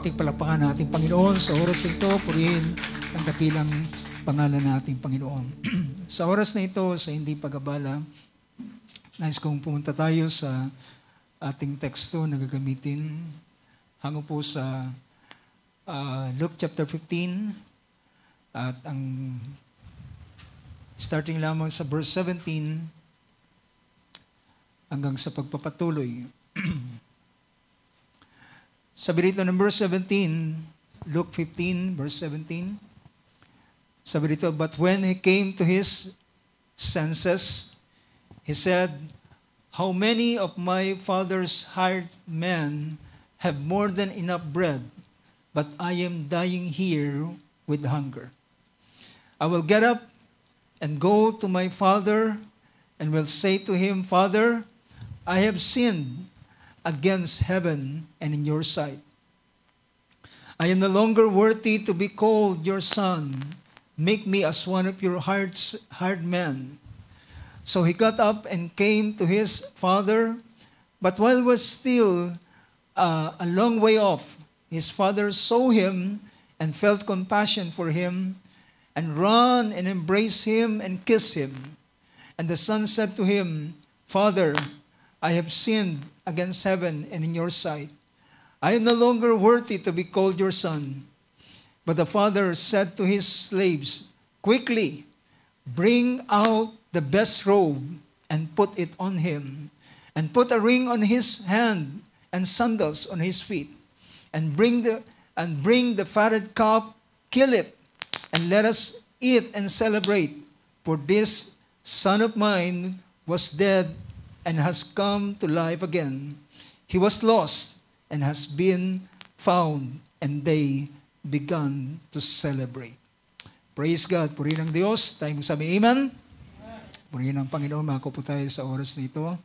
Ating palapakan ng ating Panginoon sa oras na ito, purihin ang dakilang pangalan ng ating Panginoon. Sa oras na ito, sa hindi pag-abala, nais kong pumunta tayo sa ating teksto na gagamitin. Hango po sa Luke chapter 15 at ang starting lamang sa verse 17 hanggang sa pagpapatuloy. Sabi rito ng verse 17, Luke 15, verse 17, sabi rito, "But when he came to his senses, he said, 'How many of my father's hired men have more than enough bread, but I am dying here with hunger. I will get up and go to my father and will say to him, Father, I have sinned against heaven and in your sight. I am no longer worthy to be called your son. Make me as one of your hired men.' So he got up and came to his father, but while he was still a long way off, his father saw him and felt compassion for him, and ran and embraced him and kissed him. And the son said to him, Father, I have sinned against heaven and in your sight. I am no longer worthy to be called your son.' But the father said to his slaves, Quickly, bring out the best robe and put it on him, and put a ring on his hand and sandals on his feet, and bring the fatted calf, kill it, and let us eat and celebrate. For this son of mine was dead and has come to life again. He was lost and has been found," and they began to celebrate. Praise God. Purihin ang Diyos. Tayo magsabi, Amen. Purihin ang Panginoon. Mako po tayo sa oras na ito.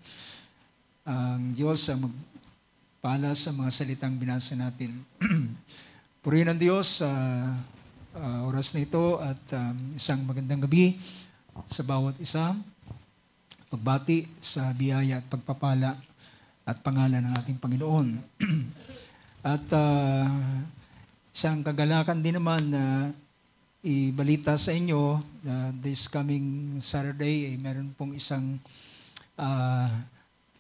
Ang Diyos ang magpala sa mga salitang binasa natin. Purihin ang Diyos sa oras na ito at isang magandang gabi sa bawat isa. Pagbati sa biyaya at pagpapala at pangalan ng ating Panginoon. At isang kagalakan din naman na ibalita sa inyo na this coming Saturday ay meron pong isang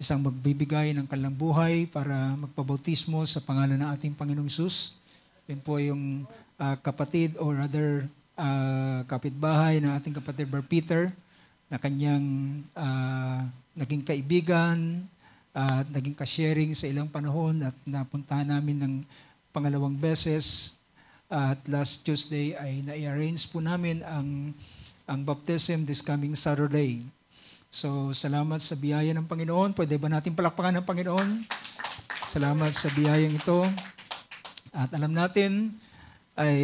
magbibigay ng kanilang buhay para magpabautismo sa pangalan ng ating Panginoong Hesus. Yun po yung kapatid or rather kapitbahay ng ating kapatid Brother Peter na kanyang naging kaibigan at naging ka-sharing sa ilang panahon at napuntahan namin ng pangalawang beses. At last Tuesday ay na-arrange po namin ang baptism this coming Saturday. So salamat sa biyaya ng Panginoon. Pwede ba natin palakpakan ng Panginoon? Salamat sa biyayang ito. At alam natin ay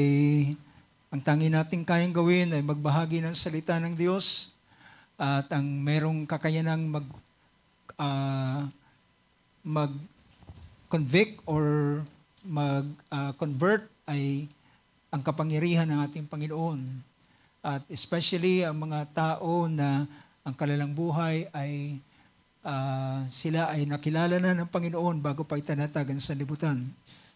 ang tangi nating kayang gawin ay magbahagi ng salita ng Diyos at ang merong kakayanang mag-convict or mag-convert ay ang kapangyarihan ng ating Panginoon. At especially ang mga tao na ang kanilang buhay ay sila ay nakilala na ng Panginoon bago pa itanatag ang sanlibutan.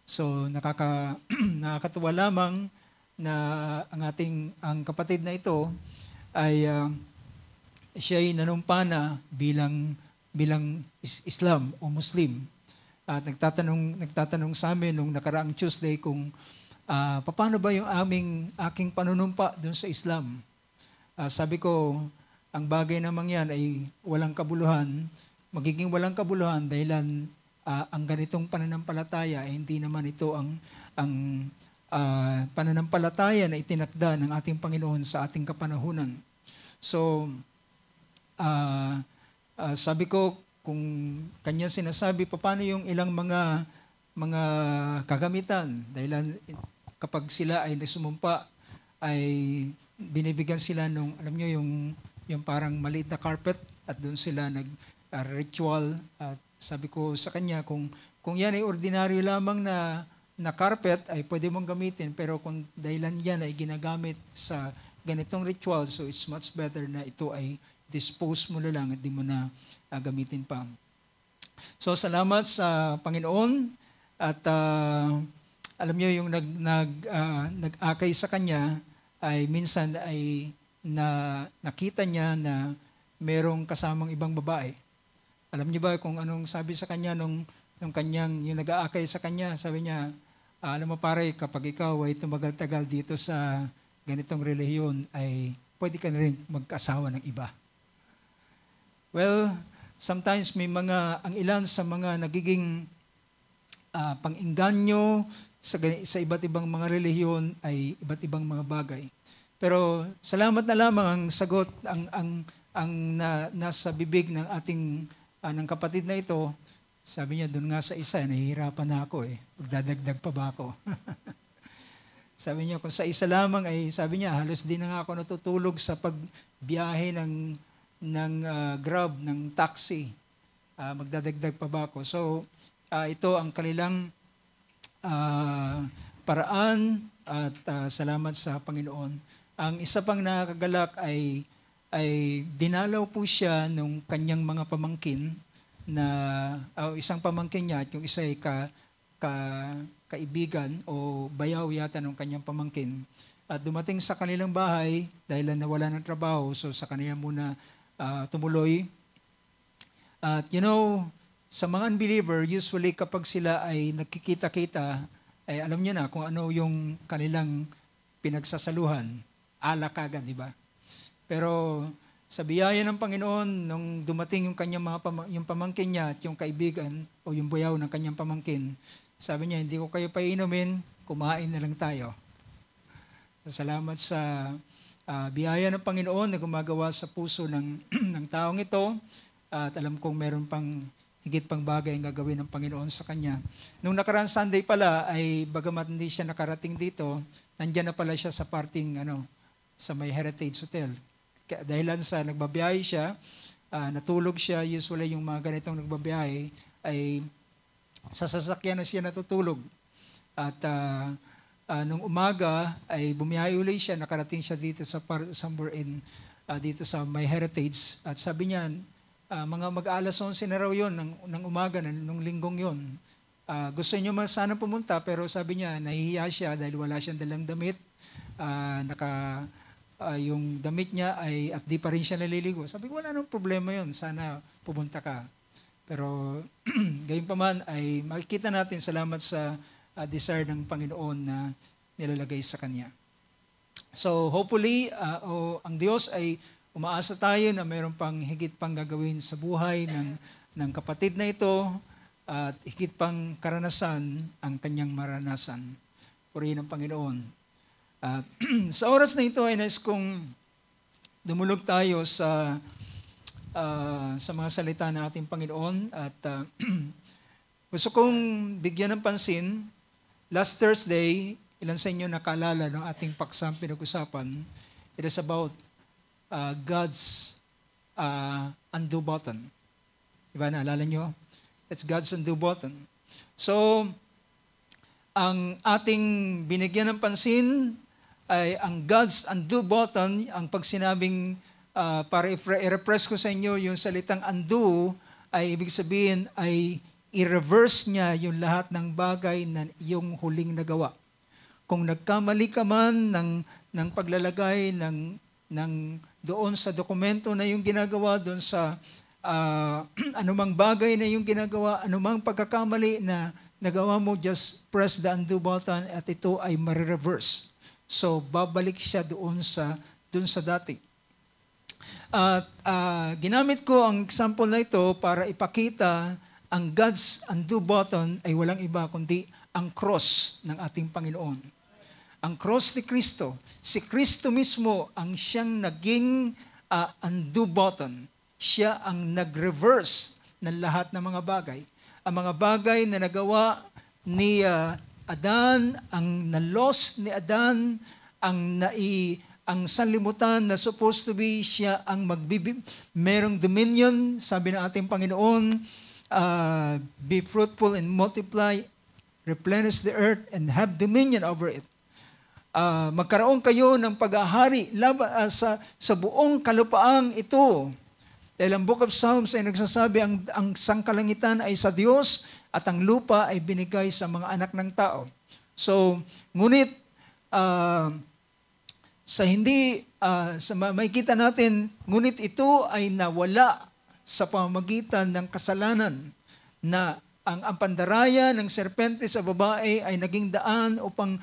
So nakakatuwa lamang na ang kapatid na ito ay siya ay nanumpa na bilang Islam o Muslim. At nagtatanong sa amin nung nakaraang Tuesday kung paano ba yung aking panunumpa dun sa Islam. Sabi ko, ang bagay namang yan ay walang kabuluhan, magiging walang kabuluhan dahilan ang ganitong pananampalataya ay hindi naman ito ang pananampalataya na itinakda ng ating Panginoon sa ating kapanahunan. So, sabi ko, kung kanya sinasabi, paano yung ilang mga kagamitan, dahilan kapag sila ay nasumumpa, ay binibigyan sila nung, alam nyo, yung parang maliit na carpet at doon sila nag-ritual. At sabi ko sa kanya, kung yan ay ordinaryo lamang na carpet, ay pwede mong gamitin. Pero kung dahilan yan ay ginagamit sa ganitong ritual, so it's much better na ito ay dispose mo na lang at di mo na gamitin pa. So salamat sa Panginoon at alam niyo yung nag-akay sa kanya ay minsan ay nakita niya na merong kasamang ibang babae. Alam niyo ba kung anong sabi sa kanya nung yung nag-aakay sa kanya? Sabi niya, alam mo pare, kapag ikaw ay tumagal-tagal dito sa ganitong relihiyon, ay pwede ka na rin magkasawa ng iba. Well, sometimes ang ilan sa mga nagiging pang-inganyo sa iba't ibang mga relihiyon ay iba't ibang mga bagay. Pero salamat na lamang ang sagot, nasa bibig ng ating ng kapatid na ito. Sabi niya, doon nga sa isa, nahihirapan na ako eh. Magdadagdag pa ba ako? Sabi niya, kung sa isa lamang ay, sabi niya, halos din na nga ako natutulog sa pagbiyahe ng Grab, ng taxi. Magdadagdag pa ba ako? So, ito ang kanilang paraan at salamat sa Panginoon. Ang isa pang nakakagalak ay dinalaw po siya nung kanyang mga pamangkin isang pamangkin niya at yung isa ay kaibigan o bayaw yata ng kanyang pamangkin. At dumating sa kanilang bahay dahil nawala ng trabaho, so sa kanya muna tumuloy. At sa mga unbeliever, usually kapag sila ay nagkikita-kita, ay alam niyo na kung ano yung kanilang pinagsasaluhan. Alak agad, di ba? Pero sa biyaya ng Panginoon, nung dumating yung kanyang yung pamangkin niya at yung kaibigan o yung buyaw ng kanyang pamangkin, sabi niya, hindi ko kayo painumin, kumain na lang tayo. Salamat sa biyaya ng Panginoon na gumagawa sa puso ng taong ito at alam kong meron pang higit pang bagay ang gagawin ng Panginoon sa kanya. Nung nakaraang Sunday pala ay bagamat hindi siya nakarating dito, nandiyan na pala siya sa parting sa may Heritage Hotel. Dahilan sa nagbabiyahe siya, natulog siya, usually yung mga ganitong nagbabiyahe ay sa sasakyan na siya natutulog. At nung umaga ay bumiyahe uli siya, nakarating siya dito sa somewhere dito sa may Heritage. At sabi niya, mga mag-alas 11 na raw yun ng umaga nung linggong yun. Gusto niyo sana pumunta pero sabi niya nahihiya siya dahil wala siyang dalang damit. Yung damit niya at di pa rin siya naliligo. Sabi ko, wala nang problema yun. Sana pumunta ka. Pero gayon pa man ay makikita natin salamat sa desire ng Panginoon na nilalagay sa Kanya. So hopefully, ang Diyos ay umaasa tayo na mayroon pang higit pang gagawin sa buhay ng kapatid na ito at higit pang karanasan ang kanyang maranasan. Purihin ang Panginoon. At sa oras na ito ay nais kong dumulog tayo sa mga salita ng ating Panginoon at gusto kong bigyan ng pansin. Last Thursday, ilan sa inyo nakaalala ng ating paksang pinag-usapan? It is about God's undo button. Diba, naalala nyo? It's God's undo button. So, ang ating binigyan ng pansin ay ang God's undo button, ang pagsinabing para i-repress ko sa inyo yung salitang undo, ay ibig sabihin ay i-reverse niya yung lahat ng bagay na yung huling nagawa. Kung nagkamali ka man ng paglalagay ng doon sa dokumento na yung ginagawa, doon sa anumang bagay na yung ginagawa, anumang pagkakamali na nagawa mo, just press the undo button at ito ay marireverse. So, babalik siya doon sa dati. At ginamit ko ang example na ito para ipakita ang God's undo button ay walang iba kundi ang cross ng ating Panginoon. Ang cross ni Kristo. Si Kristo mismo ang siyang naging undo button. Siya ang nag-reverse ng lahat ng mga bagay. Ang mga bagay na nagawa ni Adan, ang na-lost ni Adan, ang sanlibutan na supposed to be siya ang merong dominion, sabi ng ating Panginoon, be fruitful and multiply, replenish the earth and have dominion over it. Magkaroon kayo ng pag-ahari sa buong kalupaang ito. Dahil ang Book of Psalms ay nagsasabi ang sangkalangitan ay sa Diyos at ang lupa ay binigay sa mga anak ng tao. So, ngunit makikita natin, ngunit ito ay nawala sa pamamagitan ng kasalanan na ang pandaraya ng serpente sa babae ay naging daan upang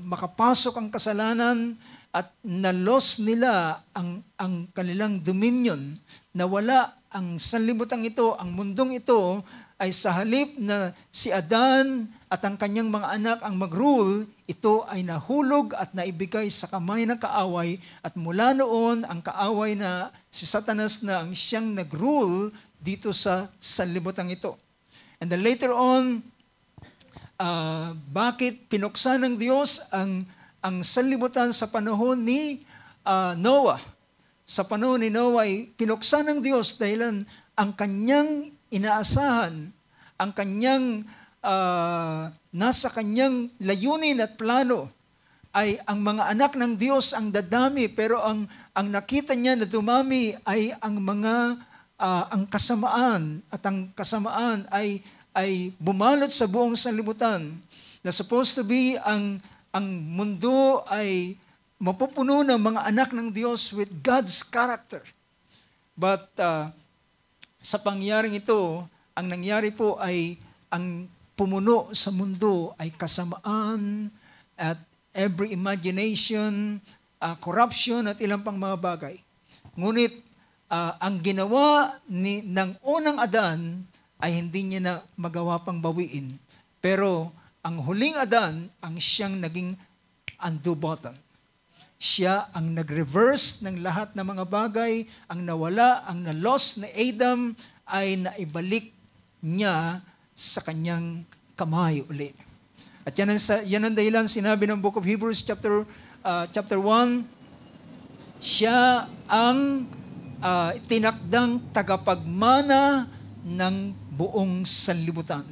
makapasok ang kasalanan at na-loss nila ang kanilang dominion. Nawala ang sanlibutan ito, ang mundong ito ay sa halip na si Adan at ang kanyang mga anak ang mag-rule, ito ay nahulog at naibigay sa kamay ng kaaway at mula noon ang kaaway na si Satanas na ang siyang nag-rule dito sa sanlibutan ito. And then later on, bakit pinuksan ng Diyos ang sanlibutan sa panahon ni Noah? Sa panahon ni Noah ay pinuksan ng Diyos dahil ang kanyang inaasahan, ang kanyang nasa kanyang layunin at plano ay ang mga anak ng Diyos ang dadami, pero ang nakita niya na dumami ay ang kasamaan, at ang kasamaan ay bumalot sa buong sanlibutan. Na supposed to be ang mundo ay mapupuno ng mga anak ng Diyos with God's character. But sa pangyaring ito, ang nangyari po ay ang pumuno sa mundo ay kasamaan at every imagination, corruption at ilang pang mga bagay. Ngunit ang ginawa ng unang Adan ay hindi niya na magawa pang bawiin. Pero ang huling Adan ang siyang naging undo button. Siya ang nag-reverse ng lahat ng mga bagay, ang nawala, ang na-loss na Adam ay naibalik niya sa kanyang kamay uli. At yan ang dahilan sinabi ng Book of Hebrews chapter 1, siya ang tinakdang tagapagmana ng buong sanlibutan.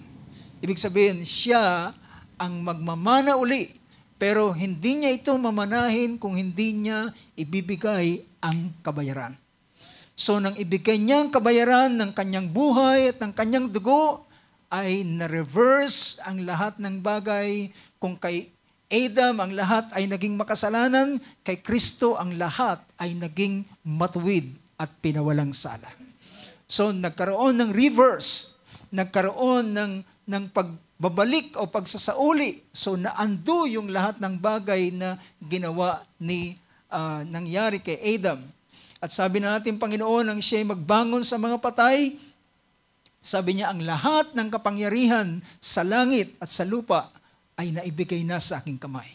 Ibig sabihin, siya ang magmamana uli, pero hindi niya ito mamanahin kung hindi niya ibibigay ang kabayaran. So, nang ibigay niya ang kabayaran ng kanyang buhay at ng kanyang dugo, ay na-reverse ang lahat ng bagay. Kung kay Adam ang lahat ay naging makasalanan, kay Kristo ang lahat ay naging matuwid at pinawalang sala. So, nagkaroon ng reverse, nagkaroon ng pagbabalik o pagsasauli. So, na-undo yung lahat ng bagay na ginawa nangyari kay Adam. At sabi natin, Panginoon, ang siya'y magbangon sa mga patay, sabi niya, ang lahat ng kapangyarihan sa langit at sa lupa ay naibigay na sa aking kamay.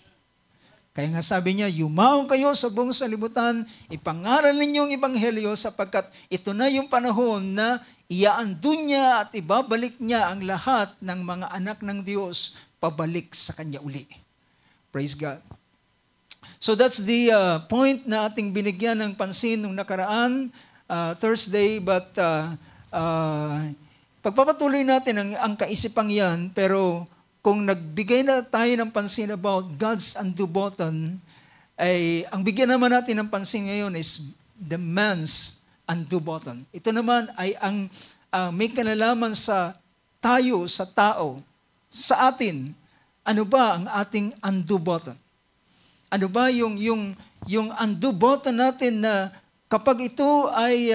Kaya nga sabi niya, yumaon kayo sa buong sanlibutan, ipangaral ninyo ang ebanghelyo sapagkat ito na yung panahon na iaando niya at ibabalik niya ang lahat ng mga anak ng Diyos pabalik sa Kanya uli. Praise God. So that's the point na ating binigyan ng pansin nung nakaraan Thursday, but pagpapatuloy natin ang kaisipang yan, pero kung nagbigay na tayo ng pansin about God's undo button, ay ang bigyan naman natin ng pansin ngayon is the man's undo button. Ito naman ay ang may kinalaman sa tayo, sa tao, sa atin. Ano ba ang ating undo button? Ano ba yung undo button natin na kapag ito ay,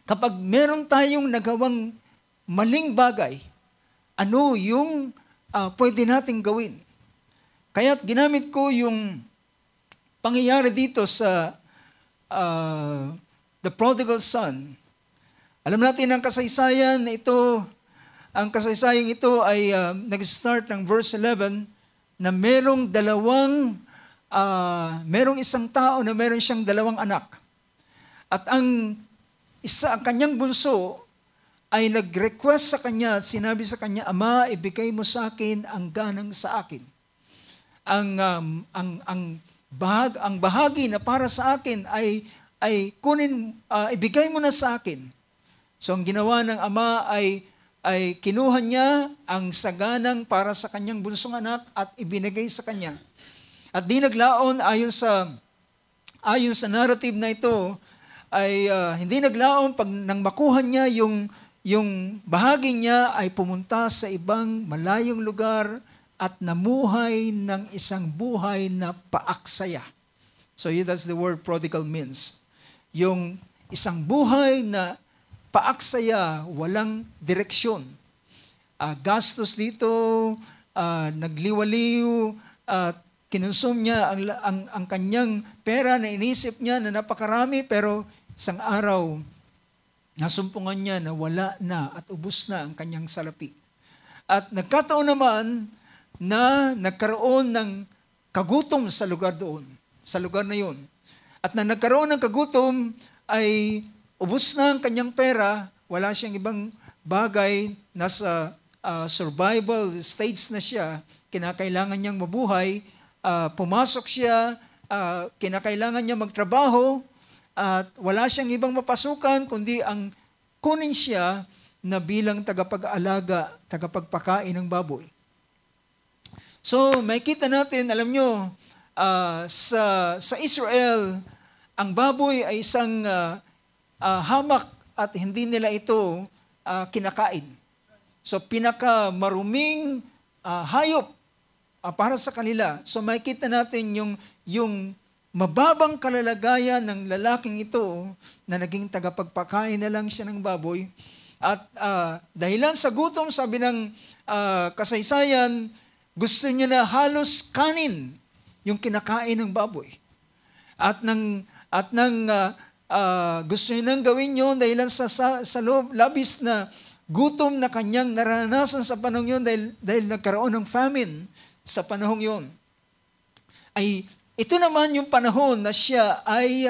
kapag meron tayong nagawang maling bagay, ano yung pwede nating gawin? Kaya't ginamit ko yung pangyayari dito sa the prodigal son. Alam natin ang kasaysayan na ito, ang kasaysayang ito ay nag-start ng verse 11 na merong isang tao na meron siyang dalawang anak. At ang kanyang bunso ay nag-request sa kanya at sinabi sa kanya, Ama, ibigay mo sa akin ang ganang sa akin. Ang bahagi na para sa akin ay ibigay mo na sa akin. So ang ginawa ng ama ay kinuha niya ang saganang para sa kanyang bunsong anak at ibinigay sa kanya. At di naglaon ayon sa narrative na ito ay hindi naglaon pag nang makuha niya yung bahagi niya ay pumunta sa ibang malayong lugar at namuhay ng isang buhay na paaksaya. So that's the word prodigal means. Yung isang buhay na paaksaya, walang direksyon. Gastos dito, nagliwaliw, at kinonsum niya ang kanyang pera na inisip niya na napakarami, pero isang araw, nasumpungan niya na wala na at ubos na ang kanyang salapi. At nagkataon naman na nagkaroon ng kagutom sa lugar doon, sa lugar na yun. At na nagkaroon ng kagutom ay ubos na ang kanyang pera, wala siyang ibang bagay, nasa survival stage na siya, kinakailangan niyang mabuhay, pumasok siya, kinakailangan niya magtrabaho, at wala siyang ibang mapasukan kundi ang kunin siya na bilang tagapag-alaga, tagapagpakain ng baboy. So, makita natin, alam nyo, sa Israel, ang baboy ay isang hamak at hindi nila ito kinakain. So, pinakamaruming hayop para sa kanila. So, makita natin yung mababang kalalagayan ng lalaking ito na naging tagapagpakain na lang siya ng baboy. At dahilan sa gutom, sabi ng kasaysayan, gusto niya na halos kanin yung kinakain ng baboy. At nang gusto niya nang gawin yun dahilan sa labis na gutom na kanyang naranasan sa panahon yun dahil nagkaroon ng famine sa panahon yun. Ay ito naman yung panahon na siya ay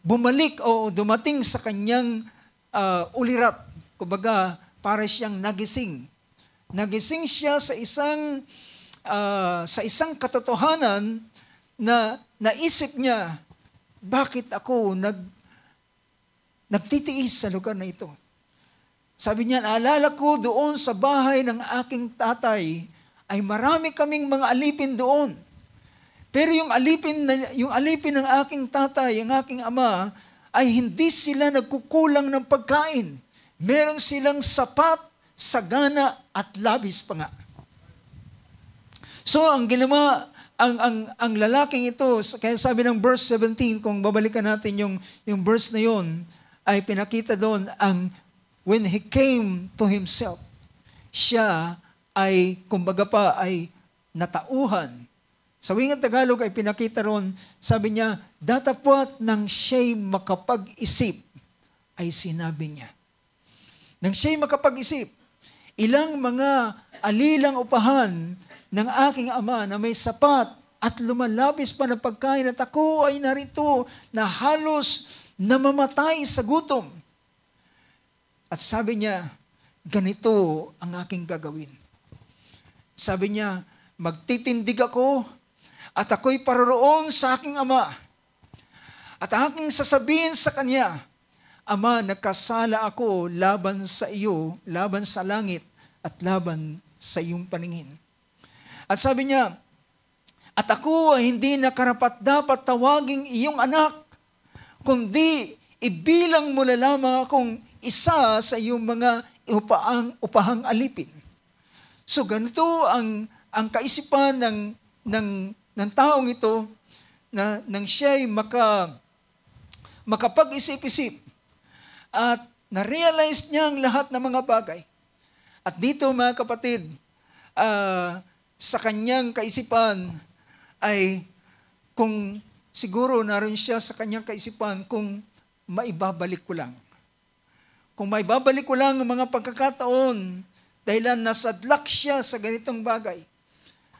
bumalik o dumating sa kanyang ulirat. Kumbaga, para siyang nagising. Nagising siya sa isang katotohanan na naisip niya, bakit ako nagtitiis sa lugar na ito? Sabi niya, naalala ko doon sa bahay ng aking tatay, ay marami kaming mga alipin doon. Pero yung alipin ng aking tatay, ang aking ama, ay hindi sila nagkukulang ng pagkain. Meron silang sapat, sagana, at labis pa nga. So, ang ginawa, ang lalaking ito, kaya sabi ng verse 17, kung babalikan natin yung verse na yon, ay pinakita doon when he came to himself, siya ay, kumbaga pa, ay natauhan. Sa wingang Tagalog ay pinakita ron, sabi niya, datapwat nang siya'y makapag-isip, ay sinabi niya. Nang siya'y makapag-isip, ilang mga alilang upahan ng aking ama na may sapat at lumalabis pa na pagkain at ako ay narito na halos namamatay sa gutom. At sabi niya, ganito ang aking gagawin. Sabi niya, magtitindig ako at ako'y paroroon sa aking ama. At aking sasabihin sa kanya, Ama, nagkasala ako laban sa iyo, laban sa langit, at laban sa iyong paningin. At sabi niya, at ako ay hindi nakarapat-dapat tawaging iyong anak, kundi ibilang mo na lamang akong isa sa iyong mga upahang alipin. So ganito ang kaisipan ng taong ito na nang siya'y makapag-isip-isip at na-realize niya ang lahat ng mga bagay. At dito mga kapatid, sa kanyang kaisipan ay kung siguro naroon siya sa kanyang kaisipan kung maibabalik ko lang. Kung maibabalik ko lang ang mga pagkakataon dahilan nasadlak siya sa ganitong bagay.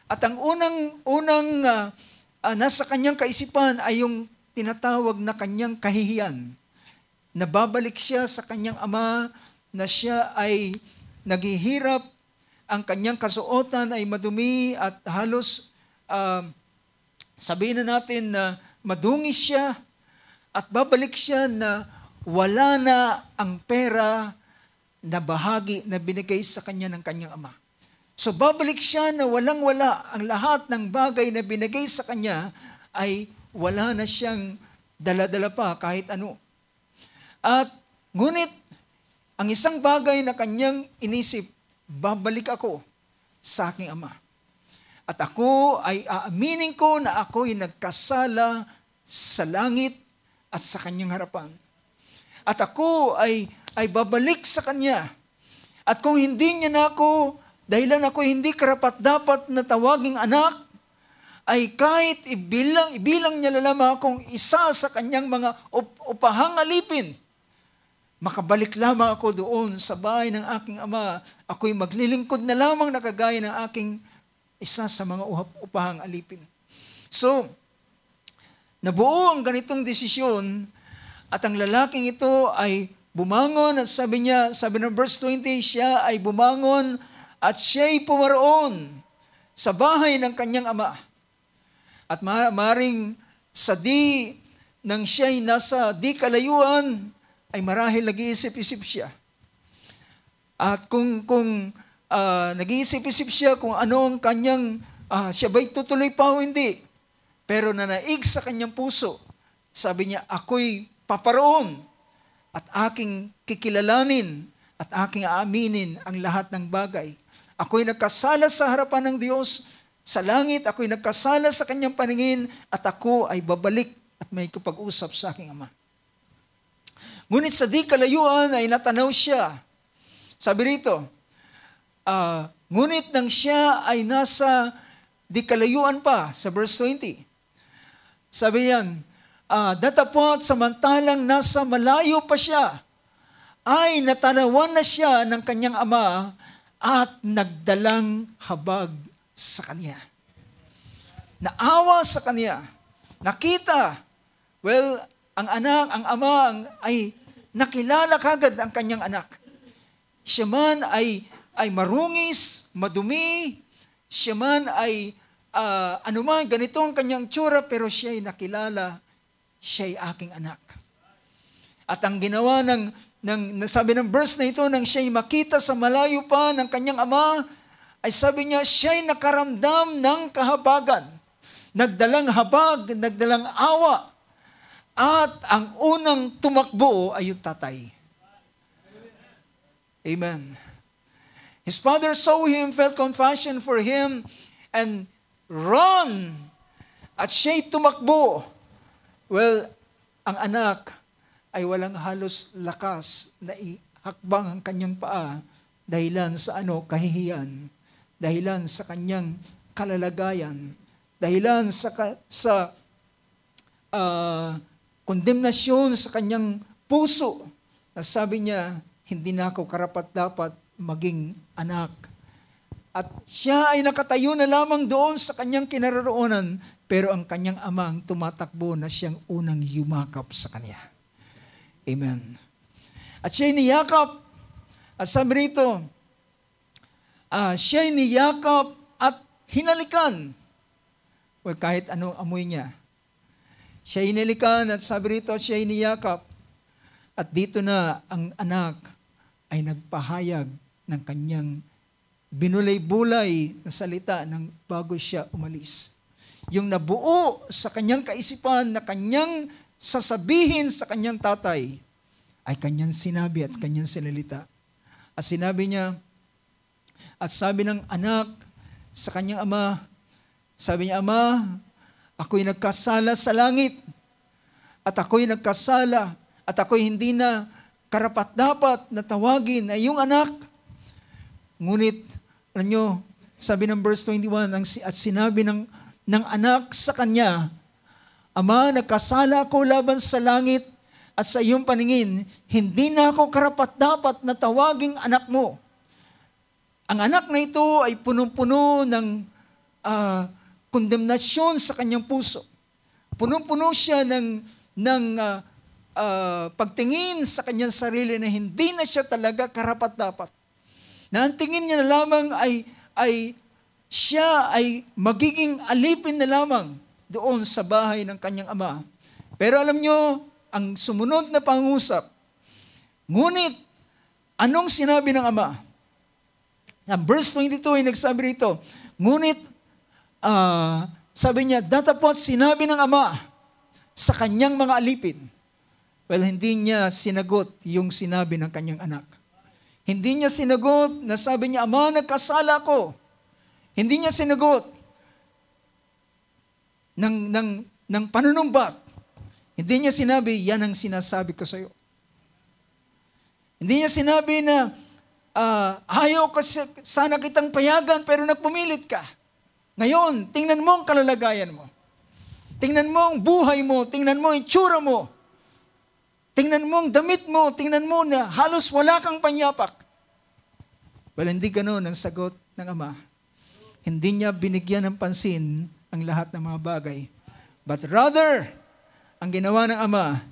At ang unang nasa kanyang kaisipan ay yung tinatawag na kanyang kahihiyan. Nababalik siya sa kanyang ama na siya ay naghihirap, ang kanyang kasuotan ay madumi at halos sabihin na natin na madungis siya at babalik siya na wala na ang pera na bahagi na binigay sa kanya ng kanyang ama. So babalik siya na walang-wala ang lahat ng bagay na binigay sa kanya ay wala na siyang dala-dala pa kahit ano. At ngunit ang isang bagay na kanyang inisip, babalik ako sa aking ama. At ako ay aaminin ko na ako'y nagkasala sa langit at sa kanyang harapan. At ako ay babalik sa kanya. At kung hindi niya na ako, dahilan ako hindi karapat-dapat na tawaging anak, ay kahit ibilang niya lamang akong isa sa kanyang mga upahang alipin, makabalik lamang ako doon sa bahay ng aking ama. Ako'y maglilingkod na lamang na kagaya ng aking isa sa mga upahang alipin. So, nabuo ang ganitong desisyon at ang lalaking ito ay bumangon at sabi ng verse 20, siya ay bumangon at siya'y pumaroon sa bahay ng kanyang ama. At maring sa nang siya'y nasa di kalayuan, ay marahil nag-iisip-isip siya. At kung nag-iisip-isip siya kung ano ang kanyang, siya ba'y tutuloy pa o hindi? Pero nanaig sa kanyang puso, sabi niya, ako'y paparoon at aking kikilalanin at aking aaminin ang lahat ng bagay. Ako'y nagkasala sa harapan ng Diyos sa langit, ako'y nagkasala sa kanyang paningin at ako ay babalik at may kapag-usap sa aking ama. Ngunit sa di kalayuan ay natanaw siya. Sabi rito, ngunit nang siya ay nasa di kalayuan pa, sa verse 20, sabi yan, datapot samantalang nasa malayo pa siya, ay natanawan na siya ng kanyang ama at nagdalang habag sa kanya. Naawa sa kanya. Nakita. Well, ang ama ay nakilala kagad ang kanyang anak. Siya man ay marungis, madumi, siya man ay anuman, ganito ang kanyang tsura, pero siya ay nakilala, siya ay aking anak. At ang ginawa sabi ng verse na ito, nang siya ay makita sa malayo pa ng kanyang ama, ay sabi niya, siya ay nakaramdam ng kahabagan. Nagdalang habag, nagdalang awa. At ang unang tumakbo ay yung tatay. Amen. His father saw him, felt compassion for him, and run. At siya'y tumakbo. Well, ang anak ay walang halos lakas na ihakbang ang kanyang paa dahilan sa kahihiyan, dahilan sa kanyang kalalagayan, dahilan sa kondemnasyon sa kanyang puso. Na sabi niya, hindi na ako karapat-dapat maging anak. At siya ay nakatayo na lamang doon sa kanyang kinaroroonan, pero ang kanyang amang tumatakbo na siyang unang yumakap sa kanya. Amen. At siya'y niyakap, at sabi rito, siya'y niyakap at hinalikan. Well, kahit anong amoy niya. Siya'y hinalikan at sabi rito, siya'y niyakap. At dito na ang anak ay nagpahayag ng kanyang binulay-bulay na salita nang bago siya umalis. Yung nabuo sa kanyang kaisipan na kanyang sasabihin sa kanyang tatay ay kanyang sinabi at kanyang sinalita. At sinabi niya, at sabi ng anak sa kanyang ama, sabi niya, Ama, ako'y nagkasala sa langit at ako'y nagkasala at ako'y hindi na karapat-dapat na tawagin ay iyong anak. Ngunit, alam nyo, sabi ng verse 21, at sinabi ng anak sa kanya, Ama, nagkasala ako laban sa langit at sa iyong paningin, hindi na ako karapat-dapat na tawaging anak mo. Ang anak na ito ay punong-puno ng kondemnasyon sa kanyang puso. Punong-puno siya ng pagtingin sa kanyang sarili na hindi na siya talaga karapat-dapat. Na ang tingin niya na lamang ay siya ay magiging alipin na lamang doon sa bahay ng kanyang ama. Pero alam nyo, ang sumunod na pangusap, ngunit, anong sinabi ng ama? Ang verse 22 ay nagsabi rito, ngunit, sabi niya, datapot sinabi ng ama sa kanyang mga alipin. Well, hindi niya sinagot yung sinabi ng kanyang anak. Hindi niya sinagot na sabi niya, Ama, nagkasala ko. Hindi niya sinagot ng panunumbat. Hindi niya sinabi, yan ang sinasabi ko sa iyo. Hindi niya sinabi na, ayaw ko sana kitang payagan pero nagpumilit ka. Ngayon, tingnan mo ang kalalagayan mo. Tingnan mo ang buhay mo. Tingnan mo ang itsura mo. Tingnan mo ang damit mo. Tingnan mo na halos wala kang panyapak. Well, hindi ganoon ang sagot ng Ama. Hindi niya binigyan ng pansin ang lahat ng mga bagay. But rather, ang ginawa ng Ama,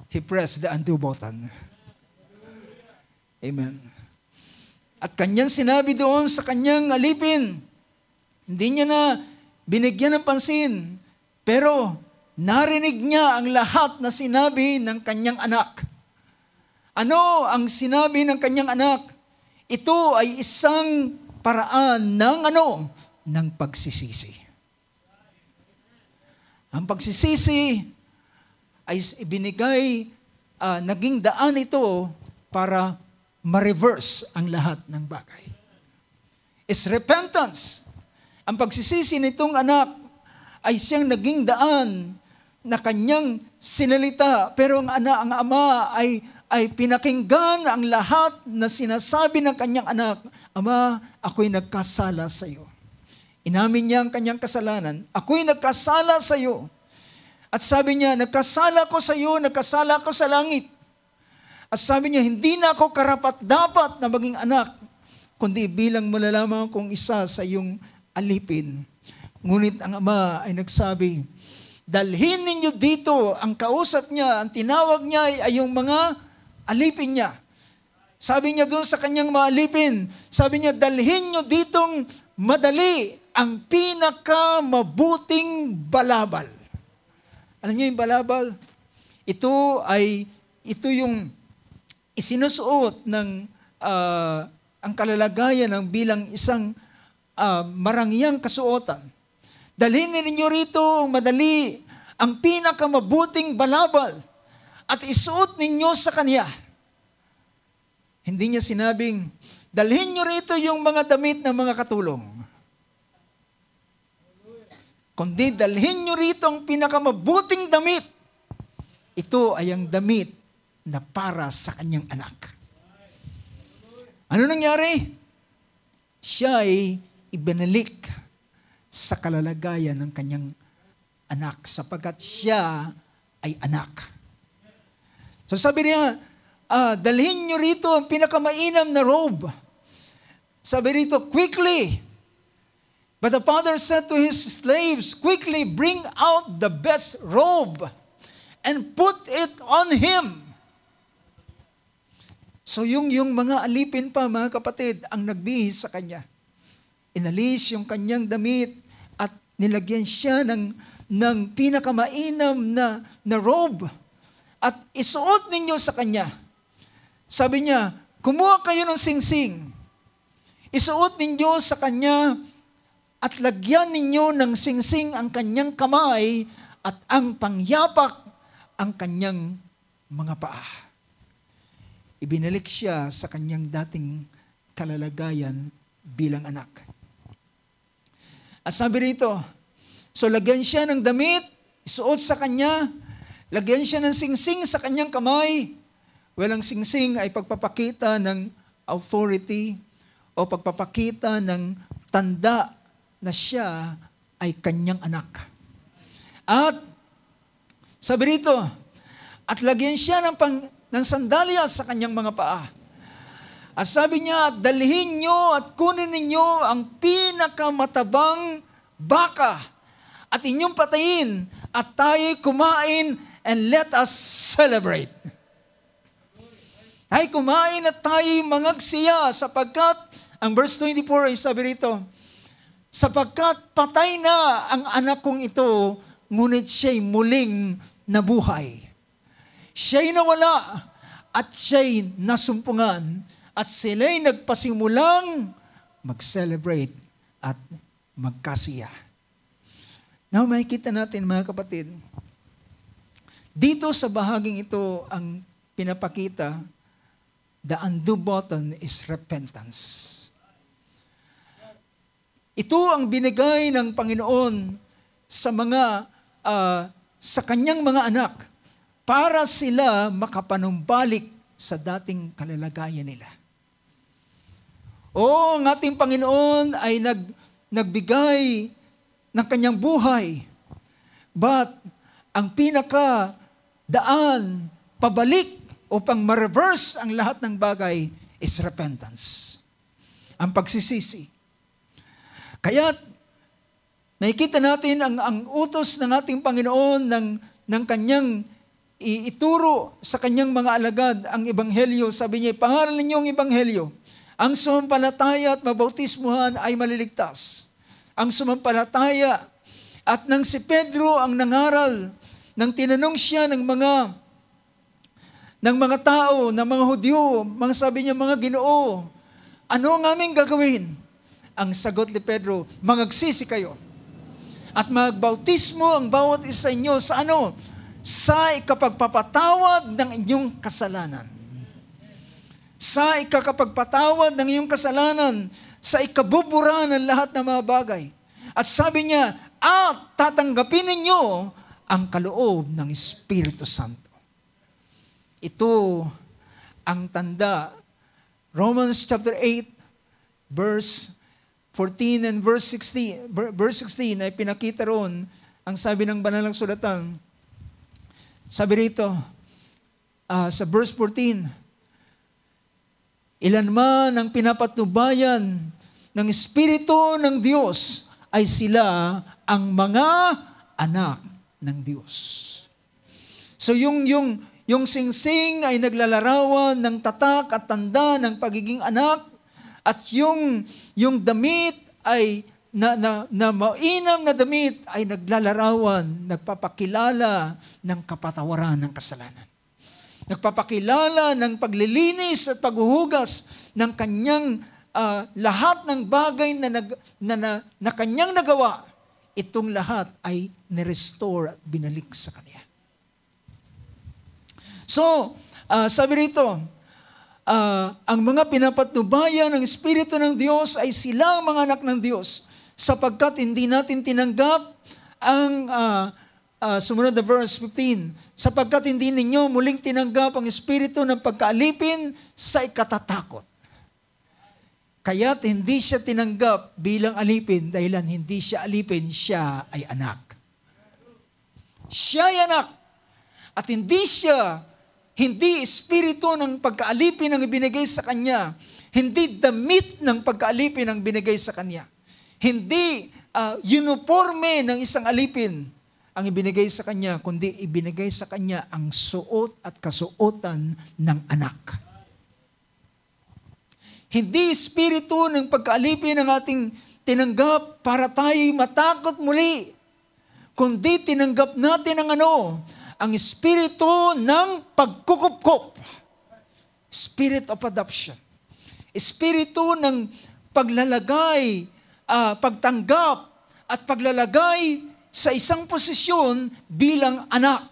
He pressed the undo button. Amen. At kanyang sinabi doon sa kanyang alipin, hindi niya na binigyan ng pansin, pero narinig niya ang lahat na sinabi ng kanyang anak. Ano ang sinabi ng kanyang anak? Ito ay isang paraan ng pagsisisi. Ang pagsisisi ay ibinigay, naging daan ito para ma-reverse ang lahat ng bagay. It's repentance. Ang pagsisisi nitong anak ay siyang naging daan na kanyang sinalita. Pero ang ama ay pinakinggan ang lahat na sinasabi ng kanyang anak. Ama, ako'y nagkasala sa iyo. Inamin niya ang kanyang kasalanan. Ako'y nagkasala sa iyo. At sabi niya, nagkasala ko sa iyo, nagkasala ko sa langit. At sabi niya, hindi na ako karapat-dapat na maging anak, kundi bilang mo lamang kung isa sa iyong alipin. Ngunit ang Ama ay nagsabi, dalhin ninyo dito, ang kausap niya, ang tinawag niya ay yung mga alipin niya. Sabi niya doon sa kanyang mga alipin, sabi niya, dalhin niyo ditong madali ang pinakamabuting balabal. Alam niyo yung balabal? Ito yung isinusuot ng ang kalalagayan ng bilang isang marangyang kasuotan. Dalhin ninyo rito madali ang pinakamabuting balabal at isuot ninyo sa kanya. Hindi niya sinabing, dalhin nyo rito yung mga damit ng mga katulong. Kundi dalhin nyo rito ang pinakamabuting damit. Ito ay ang damit na para sa kanyang anak. Ano nangyari? Siya ay ibinalik sa kalalagayan ng kanyang anak sapagkat siya ay anak. So sabi niya, dalhin nyo rito ang pinakamainam na robe. Sabi rito, quickly. But the father said to his slaves, quickly bring out the best robe and put it on him. So yung mga alipin pa, mga kapatid, ang nagbihis sa kanya. Inalis yung kanyang damit at nilagyan siya ng pinakamainam na robe at isuot ninyo sa kanya. Sabi niya, kumuha kayo ng singsing. Isuot ninyo sa kanya at lagyan ninyo ng singsing ang kanyang kamay at ang pangyapak ang kanyang mga paa. Ibinalik siya sa kanyang dating kalalagayan bilang anak. At sabi rito, so lagyan siya ng damit, isuot sa kanya, lagyan siya ng singsing sa kanyang kamay. Walang singsing ay pagpapakita ng authority o pagpapakita ng tanda na siya ay kanyang anak. At sabi rito, at lagyan siya ng sandalya sa kanyang mga paa. At sabi niya, dalhin nyo at kunin ninyo ang pinakamatabang baka at inyong patayin at tayo'y kumain and let us celebrate. Tayo'y kumain at tayo'y mangagsiya sapagkat, ang verse 24 ay sabi rito, sapagkat patay na ang anak kong ito, ngunit siya'y muling nabuhay. Siya'y nawala at siya'y nasumpungan at sila'y nagpasimulang mag-celebrate at magkasiya. Now, makikita natin mga kapatid, dito sa bahaging ito ang pinapakita, the undo button is repentance. Ito ang binigay ng Panginoon sa mga sa kanyang mga anak para sila makapanumbalik sa dating kalalagayan nila. O ang ating Panginoon ay nagbigay ng kanyang buhay. But ang pinaka daan pabalik upang ma-reverse ang lahat ng bagay is repentance. Ang pagsisisi. Kaya nakikita natin ang utos ng ating Panginoon ng kanyang ituro sa kanyang mga alagad ang ebanghelyo. Sabi niya, pangaral ninyo ang ebanghelyo. Ang sumampalataya at mabautismuhan ay maliligtas. Ang sumampalataya at nang si Pedro ang nangaral, nang tinanong siya ng mga tao, ng mga Hudyo, mga sabi niya, mga Ginoo, ano ang aming gagawin? Ang sagot ni Pedro, magagsisi kayo. At magbautismo ang bawat isa inyo sa ano? Sa ikapagpapatawad ng inyong kasalanan. Sa ikakapagpatawad ng iyong kasalanan, sa ikabubura ng lahat ng mga bagay. At sabi niya, at tatanggapin ninyo ang kaloob ng Espiritu Santo. Ito ang tanda. Romans chapter 8, verse 14 and verse 16. Verse 16 ay pinakita roon ang sabi ng Banal na Sulatan. Sabi rito, sa verse 14, ilan man ang pinapatnubayan ng Espiritu ng Diyos ay sila ang mga anak ng Diyos. So yung singsing ay naglalarawan ng tatak at tanda ng pagiging anak, at yung damit ay na mainam na damit ay naglalarawan, nagpapakilala ng kapatawaran ng kasalanan. Nagpapakilala ng paglilinis at paghuhugas ng kanyang lahat ng bagay na kanyang nagawa. Itong lahat ay nirestore at binalik sa kanya. So, sabi rito, ang mga pinapatnubayan ng Espiritu ng Diyos ay silang mga anak ng Diyos, sapagkat hindi natin tinanggap ang sumunod na verse 15, sapagkat hindi ninyo muling tinanggap ang Espiritu ng pagkaalipin sa ikatatakot. Kaya't hindi siya tinanggap bilang alipin, dahilan hindi siya alipin, siya ay anak. Siya ay anak. At hindi espiritu ng pagkaalipin ang ibinigay sa kanya. Hindi damit ng pagkaalipin ang binigay sa kanya. Hindi uniforme ng isang alipin ang ibinigay sa kanya, kundi ibinigay sa kanya ang suot at kasuotan ng anak. Hindi espiritu ng pagkaalipin ang ating tinanggap para tayo'y matakot muli, kundi tinanggap natin ang espiritu ng pagkukupkop. Spirit of adoption. Espiritu ng paglalagay, pagtanggap at paglalagay sa isang posisyon bilang anak.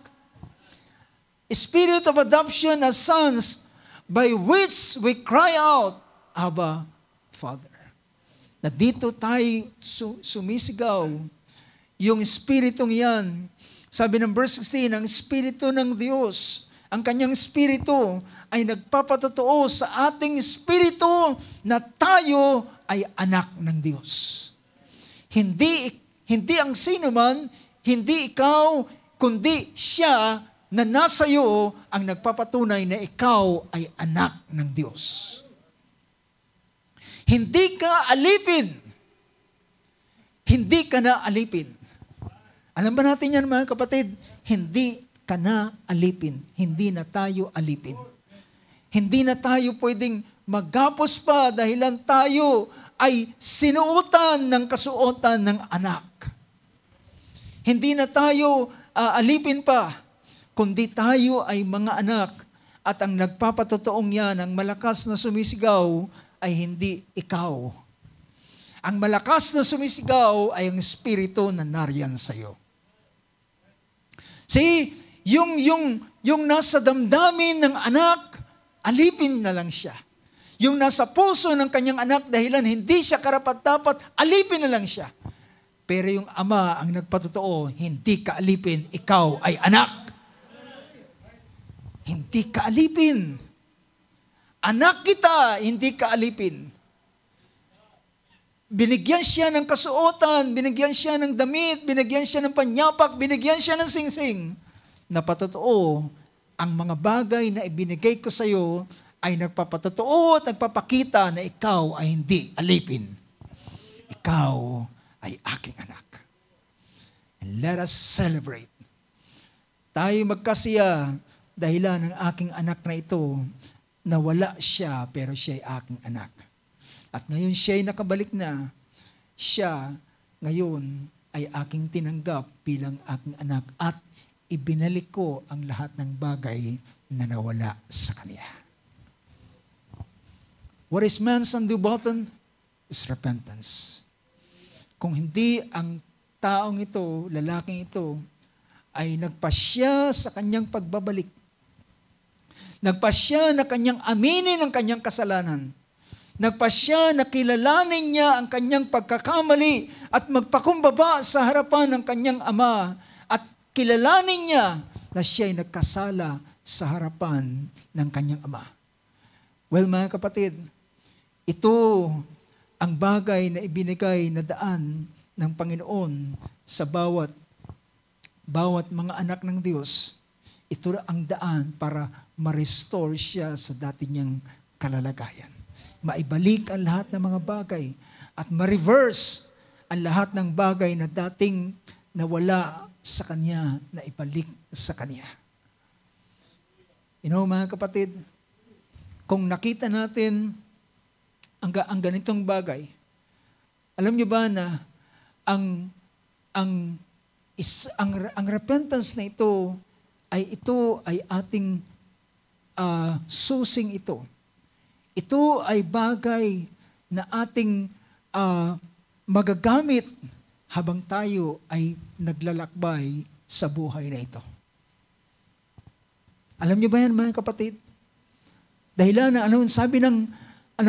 Spirit of adoption as sons, by which we cry out, Abba, Father. Na dito tayo sumisigaw, yung espiritong yan. Sabi ng verse 16, ang Espiritu ng Diyos, ang kanyang Espiritu ay nagpapatotoo sa ating Espiritu na tayo ay anak ng Diyos. Hindi ang sino man, hindi ikaw, kundi siya na nasa iyo ang nagpapatunay na ikaw ay anak ng Diyos. Hindi ka alipin. Hindi ka na alipin. Alam ba natin yan, mga kapatid? Hindi ka na alipin. Hindi na tayo alipin. Hindi na tayo pwedeng maggapos pa dahilan tayo ay sinuotan ng kasuotan ng anak. Hindi na tayo alipin pa, kundi tayo ay mga anak, at ang nagpapatotoong yan, ang malakas na sumisigaw, ay hindi ikaw. Ang malakas na sumisigaw ay ang Espiritu na nariyan sa iyo. See, yung nasa damdamin ng anak, alipin na lang siya. Yung nasa puso ng kanyang anak dahilan hindi siya karapat-dapat, alipin na lang siya. Pero yung Ama ang nagpatotoo, hindi ka alipin, ikaw ay anak. Hindi ka alipin. Anak kita, hindi ka alipin. Binigyan siya ng kasuotan, binigyan siya ng damit, binigyan siya ng panyapak, binigyan siya ng singsing. Na patotoo, ang mga bagay na ibinigay ko sa iyo ay nagpapatotoo at nagpapakita na ikaw ay hindi alipin. Ikaw ay aking anak. And let us celebrate. Tayo magkasiya dahilan ng aking anak na ito na wala siya pero siya ay aking anak. At ngayon siya ay nakabalik na. Siya ngayon ay aking tinanggap bilang aking anak at ibinalik ko ang lahat ng bagay na nawala sa kanya. What is man's undue burden? Is repentance. Kung hindi ang taong ito, lalaking ito, ay nagpasya sa kanyang pagbabalik. Nagpasya na kanyang aminin ang kanyang kasalanan. Nagpasya na kilalanin niya ang kanyang pagkakamali at magpakumbaba sa harapan ng kanyang ama at kilalanin niya na siya ay nagkasala sa harapan ng kanyang ama. Well, mga kapatid, ito ang bagay na ibinigay na daan ng Panginoon sa bawat mga anak ng Diyos. Ito ang daan para ma-restore siya sa dati niyang kalalagayan. Maibalik ang lahat ng mga bagay at ma-reverse ang lahat ng bagay na dating nawala sa kanya, na ibalik sa kanya. You know, mga kapatid, kung nakita natin ang ganitong bagay, alam niyo ba na ang repentance na ito ay ating susing ito. Ito ay bagay na ating magagamit habang tayo ay naglalakbay sa buhay na ito. Alam niyo ba yan, mga kapatid? Dahilan na anong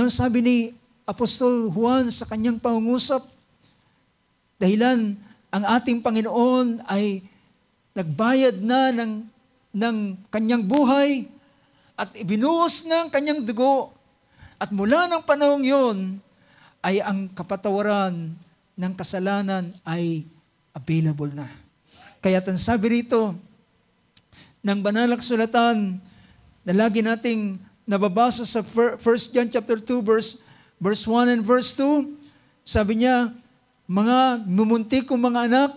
sabi ni Apostol Juan sa kanyang pangungusap? Dahilan ang ating Panginoon ay nagbayad na ng kanyang buhay at ibinuhos na ang kanyang dugo. At mula ng panahong yun, ay ang kapatawaran ng kasalanan ay available na. Kaya ang sabi rito ng banal na kasulatan na lagi nating nababasa sa 1 John chapter 2 verse 1 and verse 2, sabi niya, mga mumuntik kong mga anak,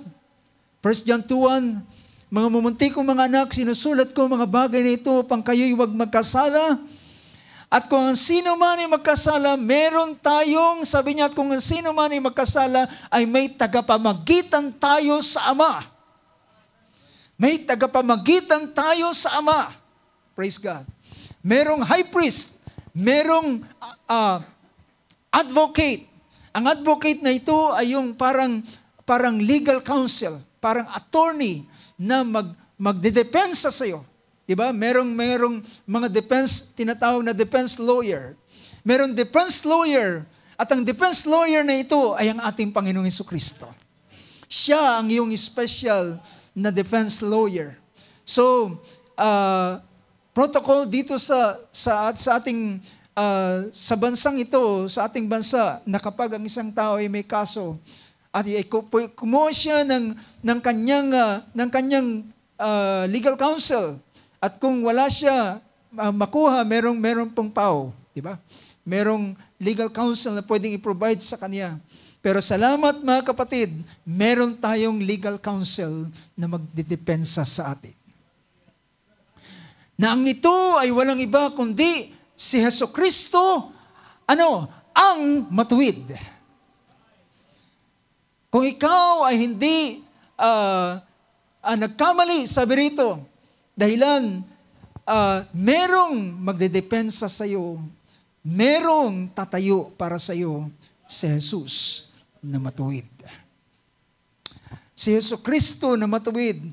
1 John 2:1, mga mumuntik kong mga anak, sinusulat ko mga bagay na ito upang kayo'y huwag magkasala. At kung ang sino man ay magkasala, meron tayong, sabi niya, at kung ang sino man ay magkasala, ay may tagapamagitan tayo sa Ama. May tagapamagitan tayo sa Ama. Praise God. Merong high priest, merong advocate. Ang advocate na ito ay yung parang legal counsel, parang attorney na magdedepensa sa iyo. Diba? Merong mga defense, tinatawag na defense lawyer. Merong defense lawyer. At ang defense lawyer na ito ay ang ating Panginoong Jesucristo. Siya ang iyong special na defense lawyer. So, protocol dito sa ating sa bansang ito, sa ating bansa, na kapag ang isang tao ay may kaso at kumuha siya ng kanyang legal counsel. At kung wala siya makuha, merong pong PAO, di ba? Merong legal counsel na pwedeng i-provide sa kanya. Pero salamat mga kapatid, meron tayong legal counsel na magdedepensa sa atin. Na ang ito ay walang iba kundi si Jesucristo, ang matuwid. Kung ikaw ay hindi nagkamali, sabi rito, dahilan, merong magdedepensa sa iyo, merong tatayo para sa iyo, si Jesus na matuwid. Si Jesucristo na matuwid,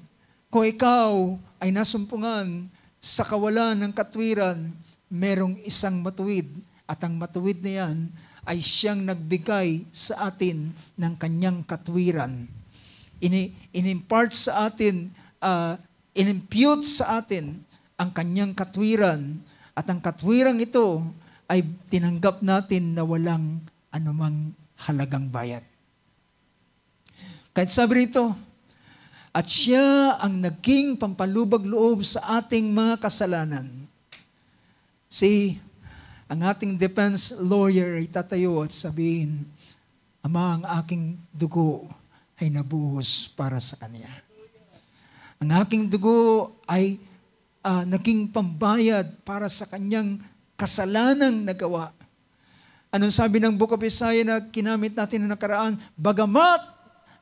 kung ikaw ay nasumpungan sa kawalan ng katwiran, merong isang matuwid, at ang matuwid na yan ay siyang nagbigay sa atin ng kanyang katwiran. In-impart sa atin, in-impute sa atin ang kanyang katwiran, at ang katwirang ito ay tinanggap natin na walang anumang halagang bayad. Kahit sabi rito, at siya ang naging pampalubag-loob sa ating mga kasalanan. See, ang ating defense lawyer ay tatayo at sabihin, Ama, ang aking dugo ay nabuhos para sa Kanya. Ang aking dugo ay naging pambayad para sa Kanyang kasalanang nagawa. Anong sabi ng Book of Isaiah na kinamit natin na nakaraan? Bagamat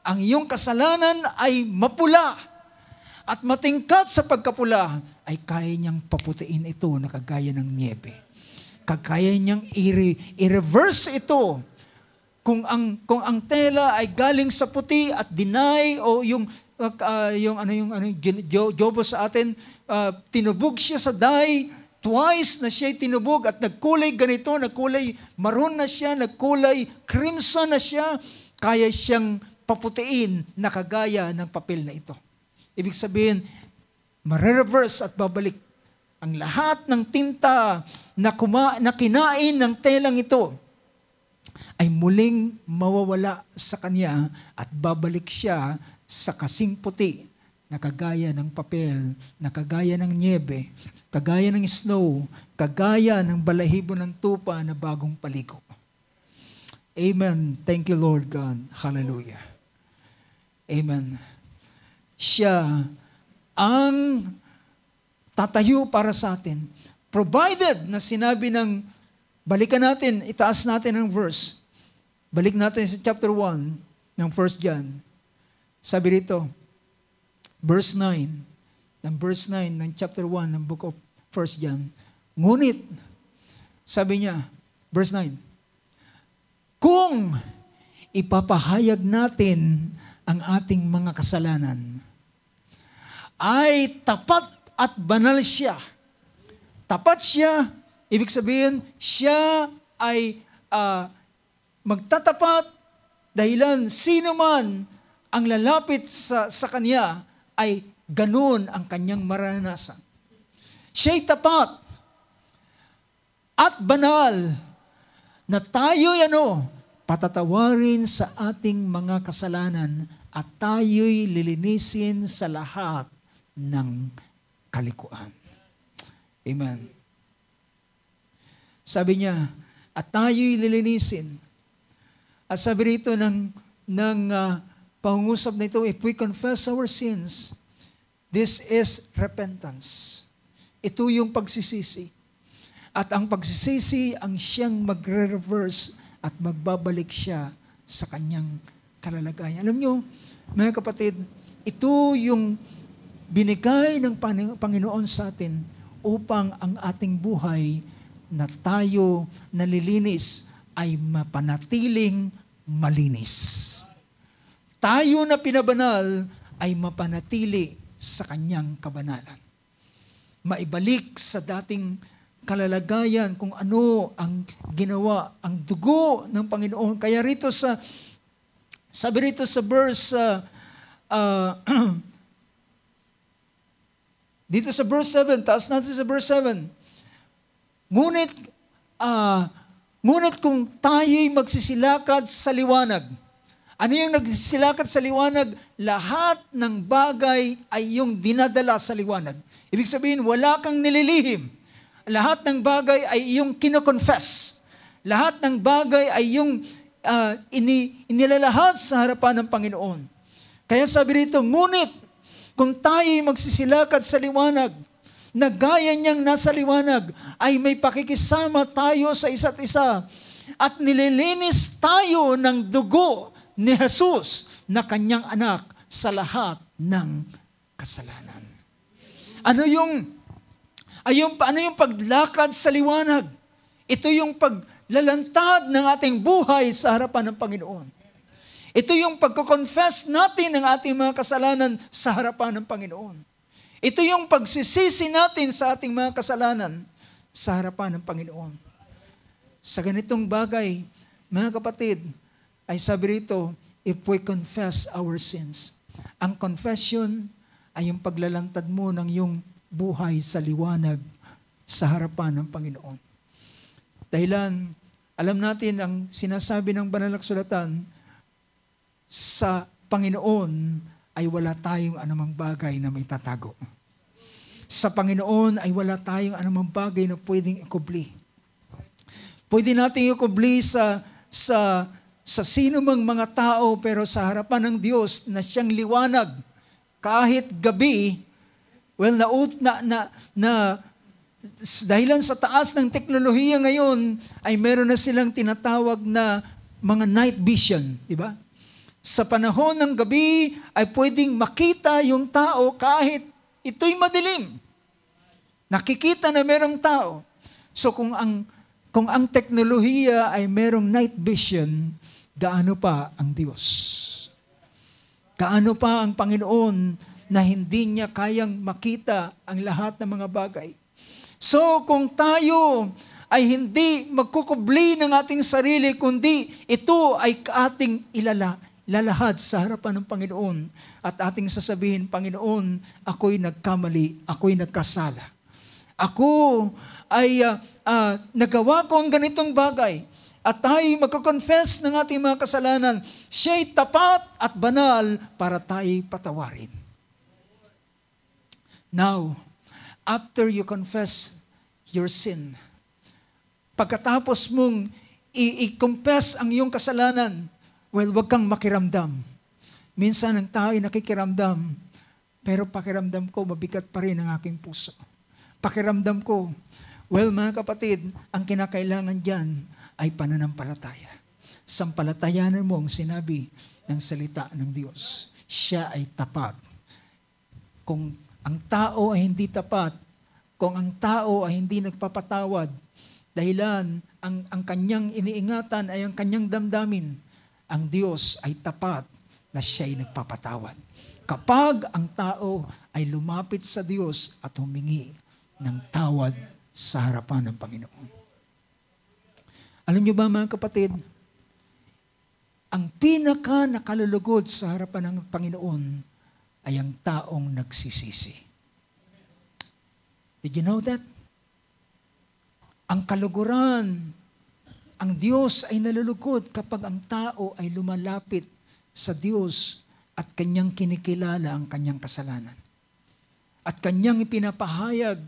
ang iyong kasalanan ay mapula at matingkad sa pagkapula, ay kaya niyang paputiin ito na kagaya ng niebe. Kagaya niyang i-reverse ito. Kung ang tela ay galing sa puti at deny o yung Jobo sa atin, tinubog siya sa dye, twice na siya tinubog at nagkulay ganito, nagkulay maroon na siya, nagkulay crimson na siya, kaya siyang paputiin na kagaya ng papel na ito. Ibig sabihin, mare-reverse at babalik ang lahat ng tinta na kinain ng telang ito ay muling mawawala sa kanya at babalik siya sa kasing puti na kagaya ng papel, na kagaya ng niebe, kagaya ng snow, kagaya ng balahibo ng tupa na bagong paligo. Amen. Thank you, Lord God. Hallelujah. Amen. Siya ang tatayo para sa atin. Provided na sinabi ng, balikan natin, itaas natin ang verse. Balik natin sa chapter 1 ng 1 John. Sabi rito, verse 9 ng chapter 1 ng book of 1 John. Ngunit, sabi niya, verse 9, kung ipapahayag natin ang ating mga kasalanan, ay tapat at banal siya. Tapat siya, ibig sabihin, siya ay magtatapat dahilan sino man ang lalapit sa kanya ay ganun ang kanyang maranasan. Siya'y tapat at banal na tayo'y patatawarin sa ating mga kasalanan at tayo'y lilinisin sa lahat ng kalikuan. Amen. Sabi niya, at tayo'y lilinisin. At sabi rito ng pangungusap na ito, if we confess our sins, this is repentance. Ito yung pagsisisi. At ang pagsisisi ang siyang magre-reverse at magbabalik siya sa kanyang kalalagayan. Alam nyo, mga kapatid, ito yung binigay ng Panginoon sa atin upang ang ating buhay na tayo nalilinis ay mapanatiling malinis. Tayo na pinabanal ay mapanatili sa kanyang kabanalan. Maibalik sa dating kalalagayan kung ano ang ginawa, ang dugo ng Panginoon. Kaya rito sabi rito sa verse, dito sa verse 7, taas natin sa verse 7, Ngunit kung tayo'y magsisilakad sa liwanag, ano yung nagsisilakad sa liwanag? Lahat ng bagay ay yung dinadala sa liwanag. Ibig sabihin, wala kang nililihim. Lahat ng bagay ay yung kinoconfess. Lahat ng bagay ay yung inilalahad sa harapan ng Panginoon. Kaya sabi rito, ngunit kung tayo'y magsisilakad sa liwanag, na gaya niyang nasa liwanag, ay may pakikisama tayo sa isa't isa at nililinis tayo ng dugo ni Jesus na kanyang anak sa lahat ng kasalanan. Ano yung paglakad sa liwanag? Ito yung paglalantad ng ating buhay sa harapan ng Panginoon. Ito yung pagko-confess natin ng ating mga kasalanan sa harapan ng Panginoon. Ito yung pagsisisi natin sa ating mga kasalanan sa harapan ng Panginoon. Sa ganitong bagay, Mga kapatid, ay sabi rito, if we confess our sins. Ang confession ay yung paglalantad mo ng iyong buhay sa liwanag sa harapan ng Panginoon. Dahilan, alam natin ang sinasabi ng banal na kasulatan, sa Panginoon ay wala tayong anumang bagay na may tatago. Sa Panginoon ay wala tayong anumang bagay na pwedeng ikubli. Pwede natin ikubli sa sino mang mga tao, pero sa harapan ng Diyos na siyang liwanag, kahit gabi, dahilan sa taas ng teknolohiya ngayon, ay meron na silang tinatawag na mga night vision, di ba? Sa panahon ng gabi ay pwedeng makita yung tao kahit ito'y madilim. Nakikita na merong tao. So kung ang teknolohiya ay merong night vision, gaano pa ang Diyos? Gaano pa ang Panginoon na hindi niya kayang makita ang lahat ng mga bagay? So kung tayo ay hindi magkukubli ng ating sarili, kundi ito ay ating ilalahad sa harapan ng Panginoon at ating sasabihin, Panginoon, ako'y nagkamali, ako'y nagkasala. Ako ay nagawa ko ang ganitong bagay at tayo magko-confess ng ating mga kasalanan. Siya'y tapat at banal para tayo patawarin. Now, after you confess your sin, pagkatapos mong i-confess ang iyong kasalanan, huwag kang makiramdam. Minsan ang tao ay nakikiramdam, pero pakiramdam ko, mabigat pa rin ang aking puso. Pakiramdam ko, mga kapatid, ang kinakailangan dyan ay pananampalataya. Sampalatayanan mo ang sinabi ng salita ng Diyos. Siya ay tapat. Kung ang tao ay hindi tapat, kung ang tao ay hindi nagpapatawad, dahilan ang kanyang iniingatan ay ang kanyang damdamin, ang Diyos ay tapat na siya'y nagpapatawad. Kapag ang tao ay lumapit sa Diyos at humingi ng tawad sa harapan ng Panginoon. Alam niyo ba mga kapatid, ang pinaka nakalulugod sa harapan ng Panginoon ay ang taong nagsisisi. Did you know that? Ang kaluguran, ang Diyos ay nalulugod kapag ang tao ay lumalapit sa Diyos at kanyang kinikilala ang kanyang kasalanan. At kanyang ipinapahayag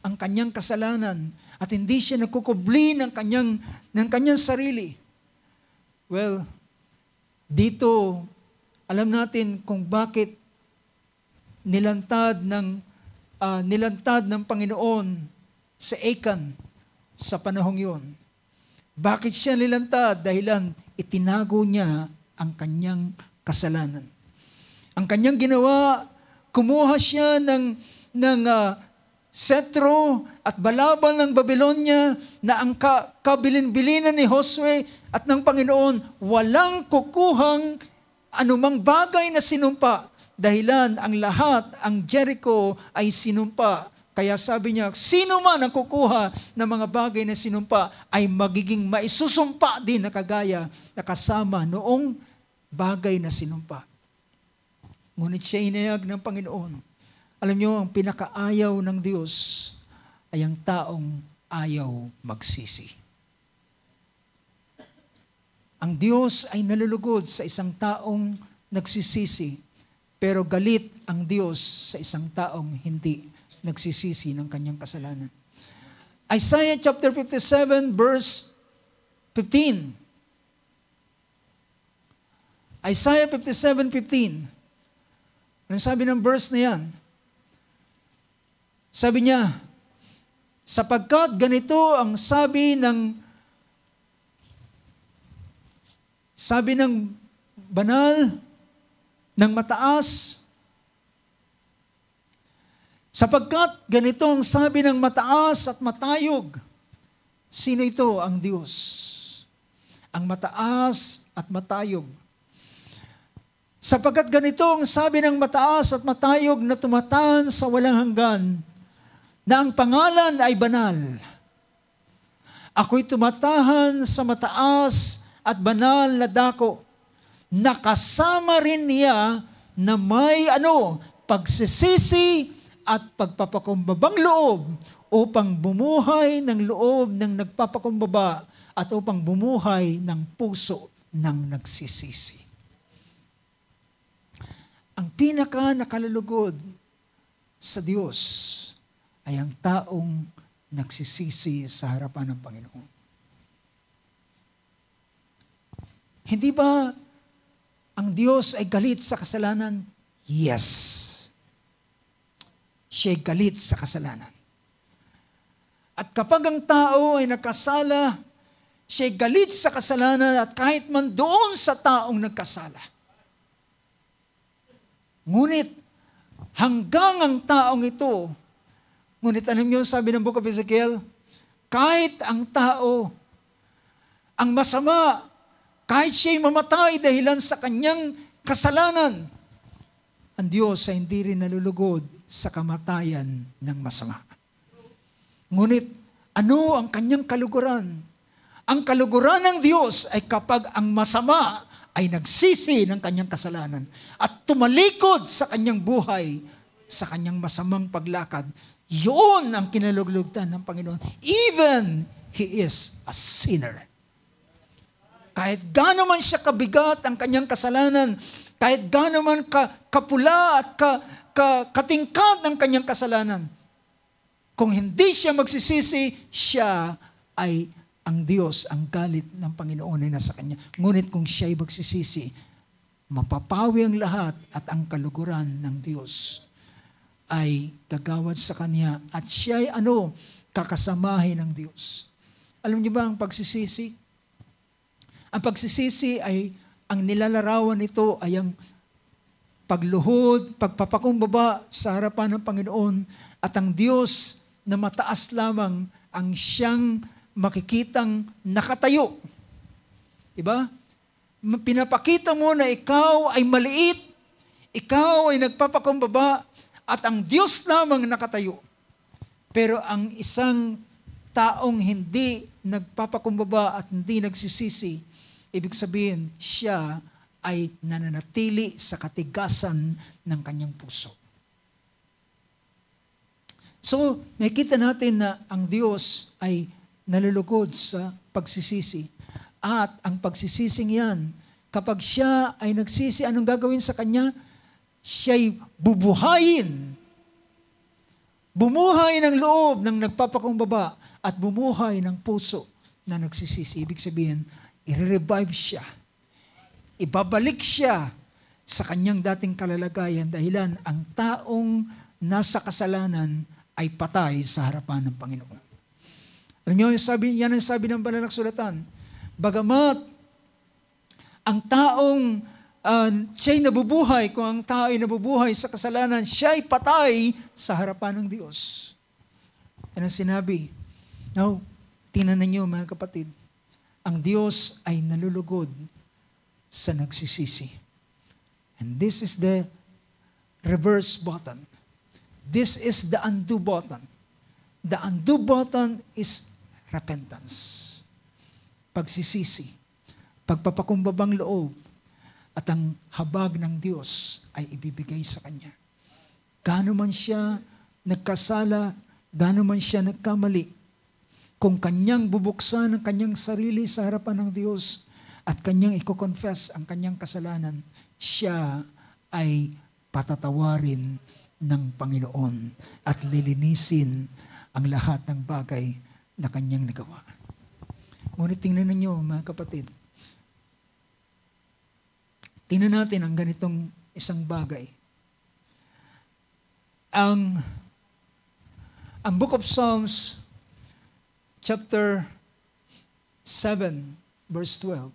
ang kanyang kasalanan at hindi siya nagkukubli ng kanyang sarili. Dito, alam natin kung bakit nilantad ng Panginoon sa Achan sa panahong yun. Bakit siya nilantad? Dahilan itinago niya ang kanyang kasalanan. Ang kanyang ginawa, kumuha siya ng setro at balabal ng Babylonia na ang kabilin-bilinan ni Josue at ng Panginoon, walang kukuhang anumang bagay na sinumpa. Dahilan ang lahat, ang Jericho ay sinumpa. Kaya sabi niya, sino man ang kukuha ng mga bagay na sinumpa ay magiging maisusumpa din na kagaya na kasama noong bagay na sinumpa. Ngunit siya inayag ng Panginoon. Alam niyo, ang pinakaayaw ng Diyos ay ang taong ayaw magsisi. Ang Diyos ay nalulugod sa isang taong nagsisisi, pero galit ang Diyos sa isang taong hindi nagsisisi ng kanyang kasalanan. Isaiah chapter 57 verse 15. Isaiah 57:15. Ano sabi ng verse na yan? Sabi niya, sapagkat ganito ang sabi ng banal, ng mataas, sapagkat ganito ang sabi ng mataas at matayog. Sino ito? Ang Diyos. Ang mataas at matayog. Sapagkat ganito ang sabi ng mataas at matayog na tumatan sa walang hanggan, na ang pangalan ay banal. Ako'y tumatahan sa mataas at banal na dako. Nakasama rin niya na may pagsisisi at pagpapakumbabang loob upang bumuhay ng loob ng nagpapakumbaba at upang bumuhay ng puso ng nagsisisi. Ang pinaka nakalulugod sa Diyos ay ang taong nagsisisi sa harapan ng Panginoon. Hindi ba ang Diyos ay galit sa kasalanan? Yes. Siya ay galit sa kasalanan. At kapag ang tao ay nagkasala, siya ay galit sa kasalanan at kahit man doon sa taong nagkasala. Ngunit, hanggang ang taong ito, ngunit alam niyo, sabi ng Book of Ezekiel, kahit ang tao, ang masama, kahit siya'y mamatay dahilan sa kanyang kasalanan, ang Diyos ay hindi rin nalulugod sa kamatayan ng masama. Ngunit, ano ang kanyang kaluguran? Ang kaluguran ng Diyos ay kapag ang masama ay nagsisi ng kanyang kasalanan at tumalikod sa kanyang buhay, sa kanyang masamang paglakad. Yun ang kinaluglugan ng Panginoon. Even he is a sinner. Kahit gaano man siya kabigat ang kanyang kasalanan, kahit gaano man kapula at katingkad ng kanyang kasalanan, kung hindi siya magsisisi, siya ay ang Diyos, ang galit ng Panginoon ay nasa kanya. Ngunit kung siya ay magsisisi, mapapawi ang lahat at ang kaluguran ng Diyos ay gagawad sa kanya at siya ay kakasamahin ng Diyos. Alam niyo ba ang pagsisisi? Ang pagsisisi ay, ang nilalarawan nito ay ang pagluhod, pagpapakumbaba sa harapan ng Panginoon at ang Diyos na mataas lamang ang siyang makikitang nakatayo. Diba? Pinapakita mo na ikaw ay maliit, ikaw ay nagpapakumbaba, at ang Diyos lamang nakatayo. Pero ang isang taong hindi nagpapakumbaba at hindi nagsisisi, ibig sabihin, siya ay nananatili sa katigasan ng kanyang puso. So, nakikita natin na ang Diyos ay nalulugod sa pagsisisi. At ang pagsisising yan, kapag siya ay nagsisi, anong gagawin sa kanya? Siya'y bubuhayin. Bumuhay ng loob ng nagpapakumbaba at bumuhay ng puso na nagsisisi. Ibig sabihin, i-revive siya. Ibabalik siya sa kanyang dating kalalagayan dahilan ang taong nasa kasalanan ay patay sa harapan ng Panginoon. Alam niyo, yan ang sabi ng banal na kasulatan. Bagamat ang taong siya'y nabubuhay, kung ang tao ay nabubuhay sa kasalanan, siya'y patay sa harapan ng Diyos. Yan ang sinabi. Now, tingnan niyo mga kapatid, ang Diyos ay nalulugod sa nagsisisi. And this is the reverse button. This is the undo button. The undo button is repentance. Pagsisisi. Pagpapakumbabang loob. At ang habag ng Diyos ay ibibigay sa Kanya. Gaano man siya nagkasala, gaano man siya nagkamali, kung Kanyang bubuksan ang Kanyang sarili sa harapan ng Diyos at Kanyang i-confess ang Kanyang kasalanan, siya ay patatawarin ng Panginoon at lilinisin ang lahat ng bagay na Kanyang nagawa. Ngunit tingnan ninyo mga kapatid, tingnan natin ang ganitong isang bagay. Ang Book of Psalms, chapter 7, verse 12.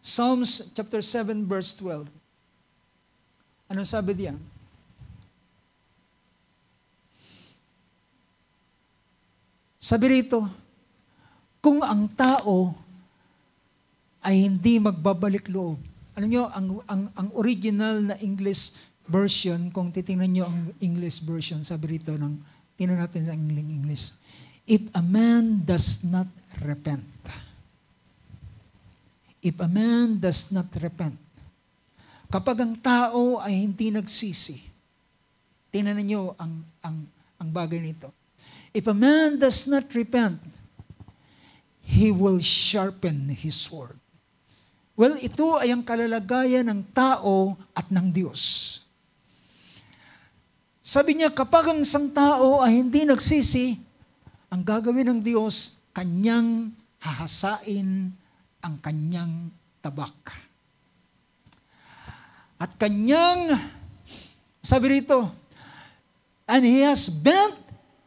Psalms chapter 7, verse 12. Anong sabi diyan? Sabi rito, kung ang tao ay hindi magbabalik loob. Alam nyo, ang original na English version, kung titingnan nyo ang English version, sabi rito, tingnan natin sa English. If a man does not repent, if a man does not repent, kapag ang tao ay hindi nagsisi, tingnan ninyo ang bagay nito. If a man does not repent, he will sharpen his sword. Well, ito ay ang kalalagayan ng tao at ng Diyos. Sabi niya, kapag ang isang tao ay hindi nagsisi, ang gagawin ng Diyos, kanyang hahasain ang kanyang tabak. At kanyang, sabi rito, and he has bent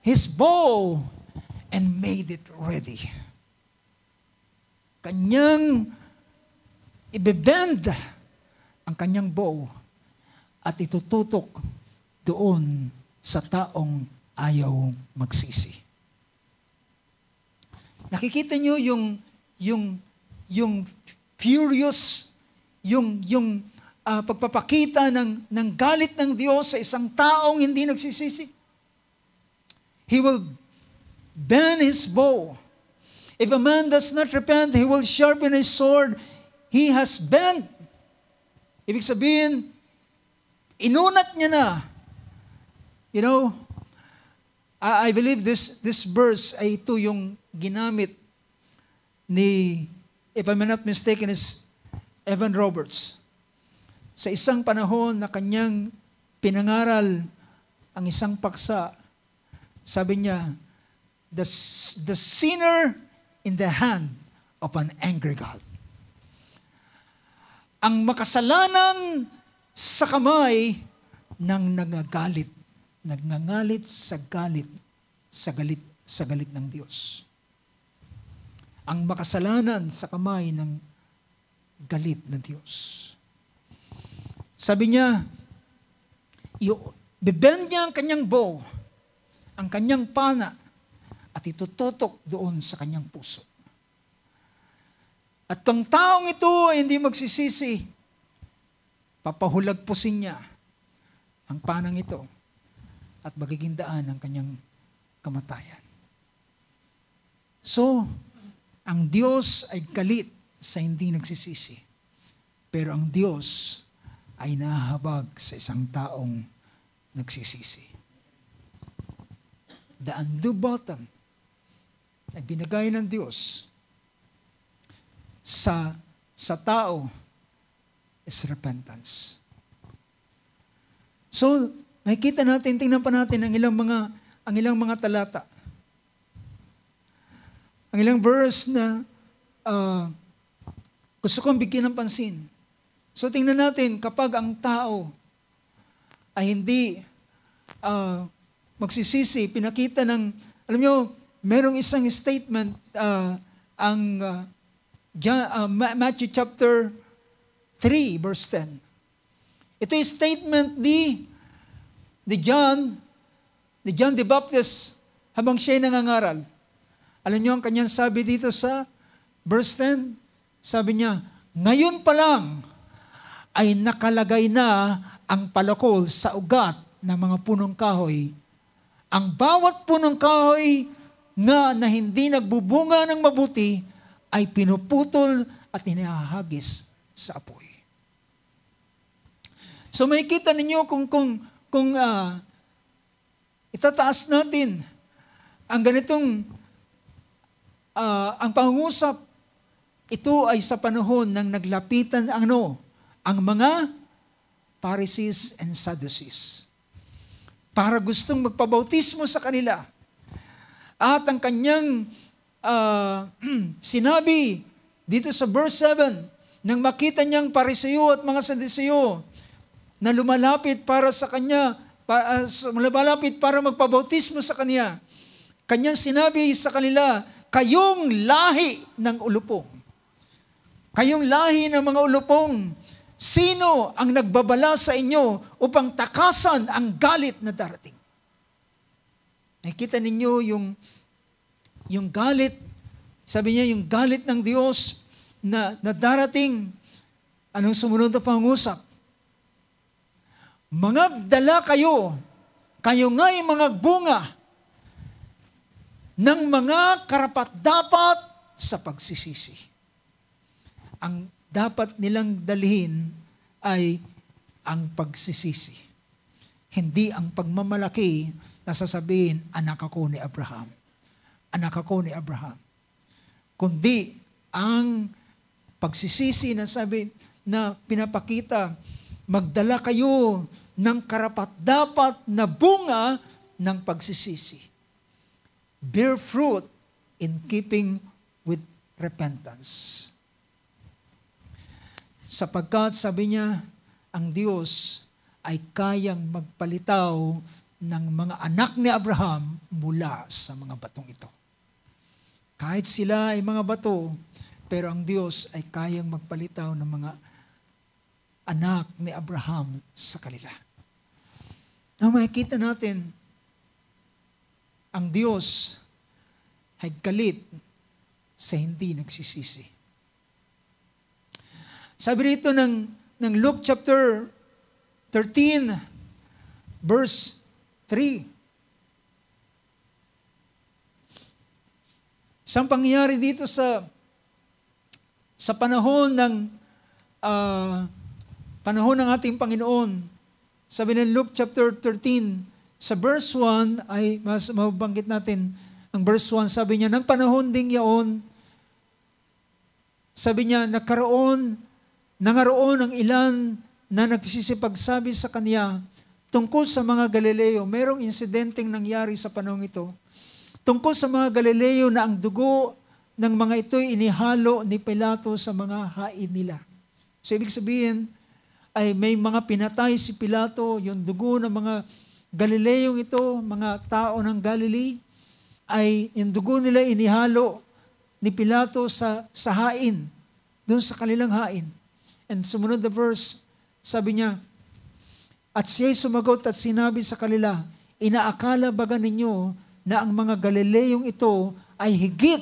his bow and made it ready. Kanyang ibebend ang kanyang bow at itututok doon sa taong ayaw magsisi. Nakikita niyo yung furious, yung pagpapakita ng galit ng Diyos sa isang taong hindi nagsisisi. He will bend his bow. If a man does not repent, he will sharpen his sword. He has bent. Ibig sabihin, inunat niya na. You know, I believe this verse ay ito yung ginamit ni, if I'm not mistaken, is Evan Roberts. Sa isang panahon na kanyang pinangaral ang isang paksa, sabi niya, the sinner in the hand of an angry God. Ang makasalanan sa kamay ng nagagalit sa galit ng Diyos. Ang makasalanan sa kamay ng galit na Diyos. Sabi niya, bibend niya ang kanyang bow, ang kanyang pana, at itututok doon sa kanyang puso. At kung taong ito ay hindi magsisisi, papahulagpusin niya ang panang ito at magiging daan ang kanyang kamatayan. So, ang Diyos ay galit sa hindi nagsisisi. Pero ang Diyos ay nahahabag sa isang taong nagsisisi. The undue button ay binigay ng Diyos sa tao is repentance. So, makikita natin, tingnan pa natin ang ilang mga talata. Ang ilang verse na gusto kong bigyan ng pansin. So, tingnan natin, kapag ang tao ay hindi magsisisi, pinakita ng, alam nyo, merong isang statement, Matthew chapter 3, verse 10. Ito yung statement ni John the Baptist habang siya'y nangangaral. Alam niyo ang kanyang sabi dito sa verse 10? Sabi niya, ngayon pa lang ay nakalagay na ang palakol sa ugat ng mga punong kahoy. Ang bawat punong kahoy nga na hindi nagbubunga ng mabuti ay pinuputol at inahagis sa apoy. So makikita ninyo kung itataas natin ang ganitong ang pangungusap, ito ay sa panahon ng naglapitan ang mga Pharisees and Sadducees para gustong magpabautismo sa kanila. At ang kanyang sinabi dito sa verse 7, nang makita niyang Pariseo at mga Sadduceo na lumalapit para sa kanya, lumalapit para magpabautismo sa kanya, kanyang sinabi sa kanila, kayong lahi ng ulupong. Kayong lahi ng mga ulupong, sino ang nagbabala sa inyo upang takasan ang galit na darating? Nakikita ninyo yung galit, sabi niya, yung galit ng Diyos na darating. Anong sumunod na pangusap? Mangagdala kayo nga'y mga bunga ng mga karapat-dapat sa pagsisisi. ang dapat nilang dalhin ay ang pagsisisi. Hindi ang pagmamalaki na sasabihin, anak ako ni Abraham. Anak ako ni Abraham. Kundi ang pagsisisi na sabi na pinapakita, magdala kayo ng karapat-dapat na bunga ng pagsisisi. Bear fruit in keeping with repentance. Sapagkat sabi niya, ang Diyos ay kayang magpalitaw ng mga anak ni Abraham mula sa mga batong ito. Kahit sila ay mga bato, pero ang Diyos ay kayang magpalitaw ng mga anak ni Abraham sa kanila. Na makikita natin, ang Diyos ay galit sa hindi nagsisisi. Sabi rito ng Luke chapter 13, verse 3. Isang pangyayari dito sa panahon ng ating Panginoon. Sabi ng Luke chapter 13, sa verse 1 ay mas mabanggit natin ang verse 1, sabi niya, ng panahon ding yaon, sabi niya, nangaroon ang ilan na nagsisipagsabi sa kanya tungkol sa mga Galileo. Merong insidenteng nangyari sa panahon ito. Tungkol sa mga Galileo na ang dugo ng mga ito'y inihalo ni Pilato sa mga hain nila. So ibig sabihin ay may mga pinatay si Pilato, yung dugo ng mga Galileong ito, mga tao ng Galilee, ay yung dugo nila inihalo ni Pilato sa hain, doon sa kanilang hain. And sumunod na verse, sabi niya, at siya'y sumagot at sinabi sa kanila, inaakala baga ninyo na ang mga Galileong ito ay higit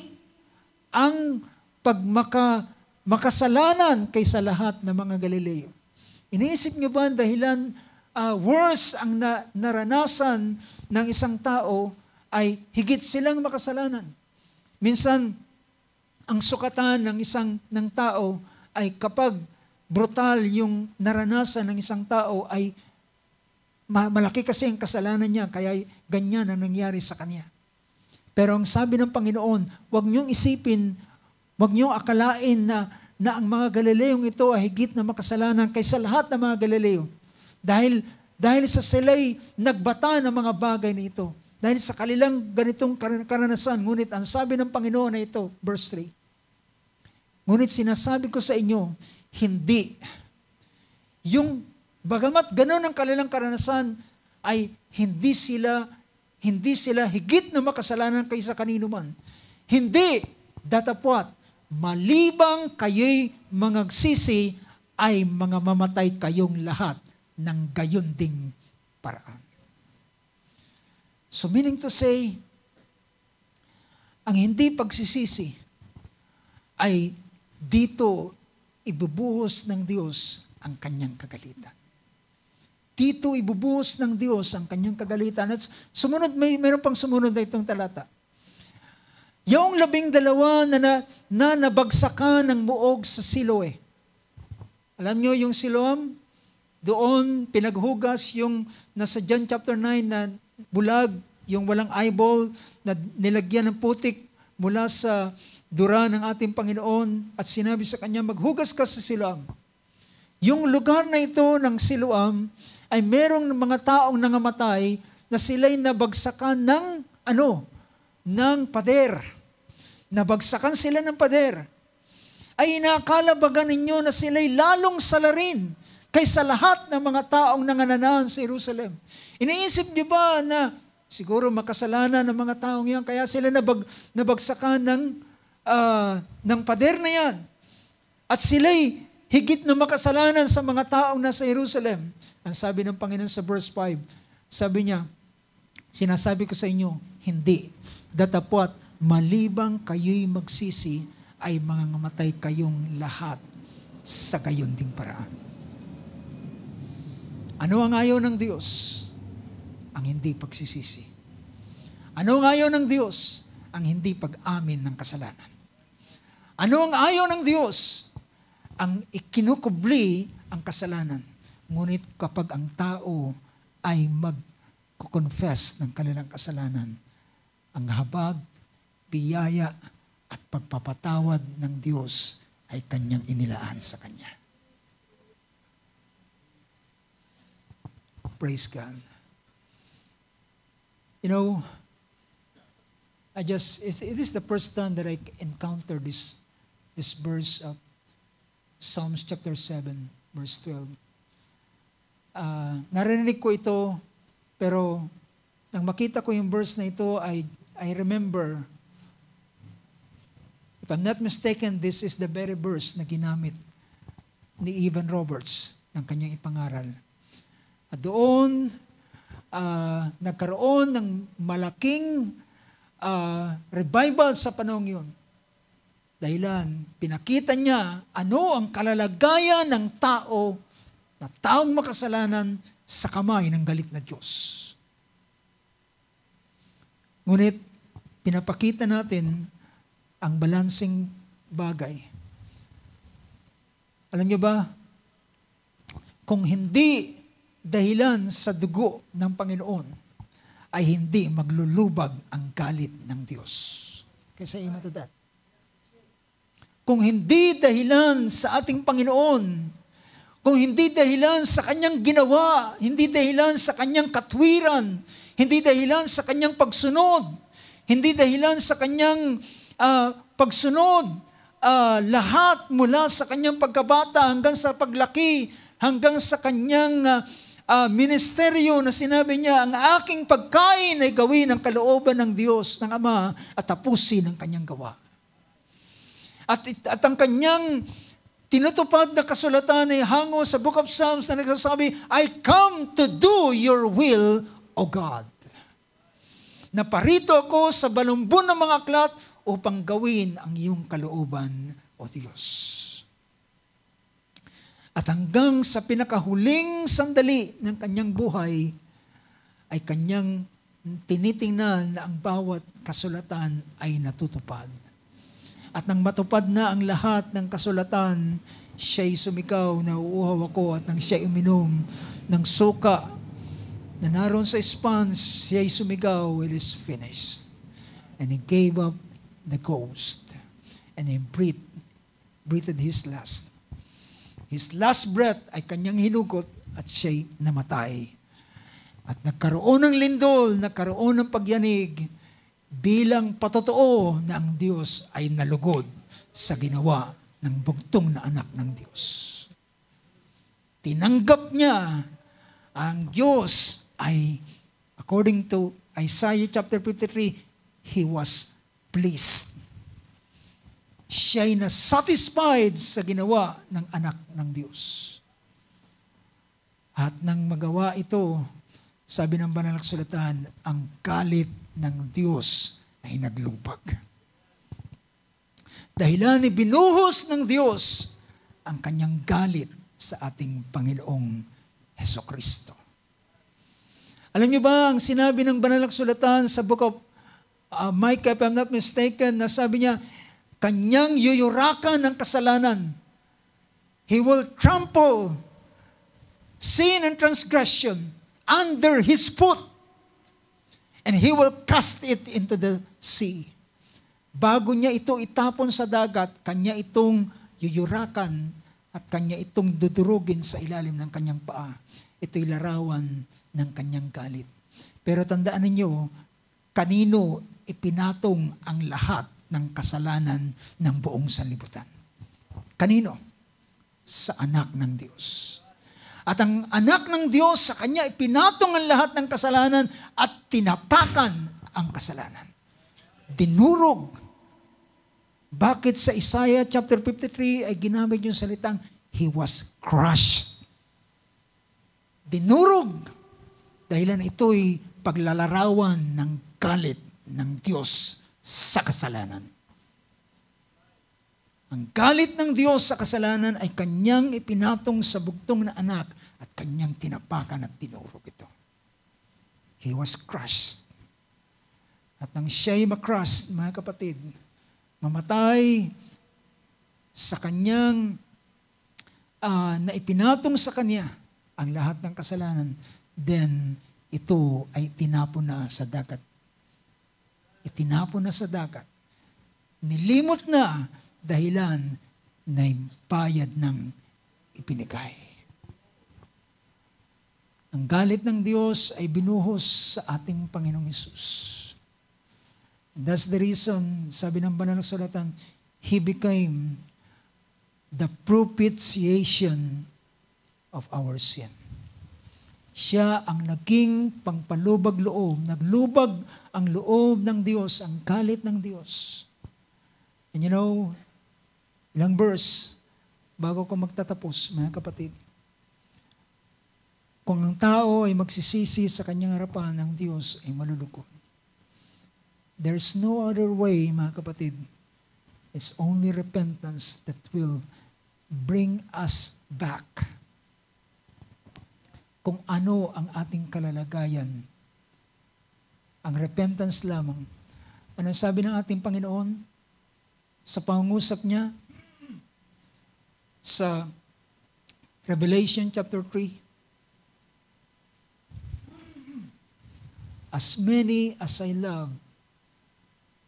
ang makasalanan kaysa lahat ng mga Galileo? Iniisip niyo ba ang dahilan worse ang naranasan ng isang tao ay higit silang makasalanan? Minsan, ang sukatan ng tao ay kapag brutal yung naranasan ng isang tao ay malaki kasi ang kasalanan niya, kaya ganyan ang nangyari sa kanya. Pero ang sabi ng Panginoon, huwag niyong isipin, huwag niyong akalain na ang mga Galileong ito ay higit na makasalanan kaysa lahat ng mga Galileo. Dahil sa sila'y nagbata ng mga bagay na ito. Dahil sa kanilang ganitong karanasan. Ngunit ang sabi ng Panginoon na ito, verse 3, ngunit sinasabi ko sa inyo, hindi. Yung bagamat ganun ang kanilang karanasan, ay hindi sila higit na makasalanan kaysa kanino man. Hindi, datapwat, malibang kayo'y mangagsisi, ay mga mamatay kayong lahat ng gayon ding paraan. So meaning to say, ang hindi pagsisisi ay dito ibubuhos ng Diyos ang kanyang kagalitan. Dito ibubuhos ng Diyos ang kanyang kagalitan. At sumunod, mayroon pang sumunod na itong talata. Yung 12 na nabagsakan ng muog sa Siloe. Alam nyo yung Siloam? Doon pinaghugas yung nasa John chapter 9 na bulag, yung walang eyeball na nilagyan ng putik mula sa dura ng ating Panginoon at sinabi sa kanya, maghugas ka sa Siloam. Yung lugar na ito ng Siloam ay merong mga taong nangamatay na sila'y nabagsakan ng pader. Nabagsakan sila ng pader. Ay inakala baga ninyo na sila'y lalong salarin kaysa lahat ng mga taong nangananahan sa Jerusalem. Iniisip niyo ba na siguro makasalanan ng mga taong yan kaya sila nabagsakan ng pader na yan? At sila'y higit na makasalanan sa mga taong nasa Jerusalem. Ang sabi ng Panginoon sa verse 5, sabi niya, sinasabi ko sa inyo, hindi. Datapwat, malibang kayo'y magsisi, ay mangangamatay kayong lahat sa gayon ding paraan. Ano ang ayaw ng Diyos? Ang hindi pagsisisi. Ano ang ayaw ng Diyos? Ang hindi pag-amin ng kasalanan. Ano ang ayaw ng Diyos? ang ikinukubli ang kasalanan. Ngunit kapag ang tao ay mag-confess ng kanilang kasalanan, ang habag, biyaya, at pagpapatawad ng Diyos ay kanyang inilaan sa kanya. Praise God. You know, it is the first time that I encountered this verse of Psalms chapter 7, verse 12. Narinig ko ito, pero nang makita ko yung verse na ito, I remember, if I'm not mistaken, this is the very verse na ginamit ni Evan Roberts ng kanyang ipangaral. At doon, nagkaroon ng malaking revival sa panahon yun. Dahilan, pinakita niya ano ang kalalagayan ng tao na taong makasalanan sa kamay ng galit na Diyos. Ngunit, pinapakita natin ang balansing bagay. Alam niyo ba, kung hindi dahilan sa dugo ng Panginoon, ay hindi maglulubag ang galit ng Diyos. Kasi ima to that. Kung hindi dahilan sa ating Panginoon, kung hindi dahilan sa kanyang ginawa, hindi dahilan sa kanyang katwiran, hindi dahilan sa kanyang pagsunod, hindi dahilan sa kanyang pagsunod, lahat mula sa kanyang pagkabata hanggang sa paglaki, hanggang sa kanyang ministeryo na sinabi niya, ang aking pagkain ay gawin ang kalooban ng Diyos, ng Ama, at tapusin ang kanyang gawa. At ang kanyang tinutupad na kasulatan ay hango sa Book of Psalms na nagsasabi, I come to do your will, O God. Naparito ako sa balumbon ng mga aklat upang gawin ang iyong kalooban, O Diyos. At hanggang sa pinakahuling sandali ng kanyang buhay, ay kanyang tinitingnan na ang bawat kasulatan ay natutupad. At nang matupad na ang lahat ng kasulatan, siya'y sumigaw na uuhaw ako, at nang siya'y uminom ng suka na naroon sa sponge, siya'y sumigaw, it is finished. And he gave up the ghost. And he breathed his last. His last breath ay kanyang hinugot at siya'y namatay. At nagkaroon ng lindol, nagkaroon ng pagyanig, bilang patotoo na ang Diyos ay nalugod sa ginawa ng bugtong na anak ng Diyos. Tinanggap niya ang Diyos ay, according to Isaiah chapter 53, he was pleased. Siya'y na-satisfied sa ginawa ng anak ng Diyos. At nang magawa ito, sabi ng banal na kasulatan, ang galit ng Diyos ay naglubag. Dahilan ibinuhos ng Diyos ang kanyang galit sa ating Panginoong Hesukristo. Alam niyo ba ang sinabi ng banal na kasulatan sa Book of Micah, if I'm not mistaken, na sabi niya, kanyang yuyurakan ng kasalanan. He will trample sin and transgression under his foot, and he will cast it into the sea. Bago niya ito itapon sa dagat, kanya itong yuyurakan at kanya itong dudurugin sa ilalim ng kanyang paa. Ito'y larawan ng kanyang galit. Pero tandaan ninyo, kanino ipinatong ang lahat ng kasalanan ng buong sanlibutan? Kanino? Sa anak ng Diyos. At ang anak ng Diyos, sa kanya ipinatong ang lahat ng kasalanan at tinapakan ang kasalanan. Dinurog. Bakit sa Isaiah chapter 53 ay ginamit yung salitang, he was crushed. Dinurog. Dahilan ito'y paglalarawan ng galit ng Diyos sa kasalanan. Ang galit ng Diyos sa kasalanan ay kanyang ipinatong sa bugtong na anak at kanyang tinapakan at dinurog ito. He was crushed. At nang siya'y makrush, mga kapatid, mamatay sa kanyang na ipinatong sa Kanya ang lahat ng kasalanan, then ito ay tinapon na sa dagat. Itinapon na sa dagat. Nilimot na dahilan na bayad ng ipinigay. Ang galit ng Diyos ay binuhos sa ating Panginoong Hesus. That's the reason, sabi ng Banal na Kasulatan, He became the propitiation of our sin. Siya ang naging pangpalubag loob, naglubag ang loob ng Diyos, ang galit ng Diyos. And you know, ilang verse, bago ko magtatapos, mga kapatid, kung ang tao ay magsisisi sa kanyang harapan, ang Diyos ay malulugod. There's no other way, mga kapatid. It's only repentance that will bring us back. Kung ano ang ating kalalagayan. Ang repentance lamang. Ano sabi ng ating Panginoon sa pangungusap niya sa Revelation chapter 3? As many as I love,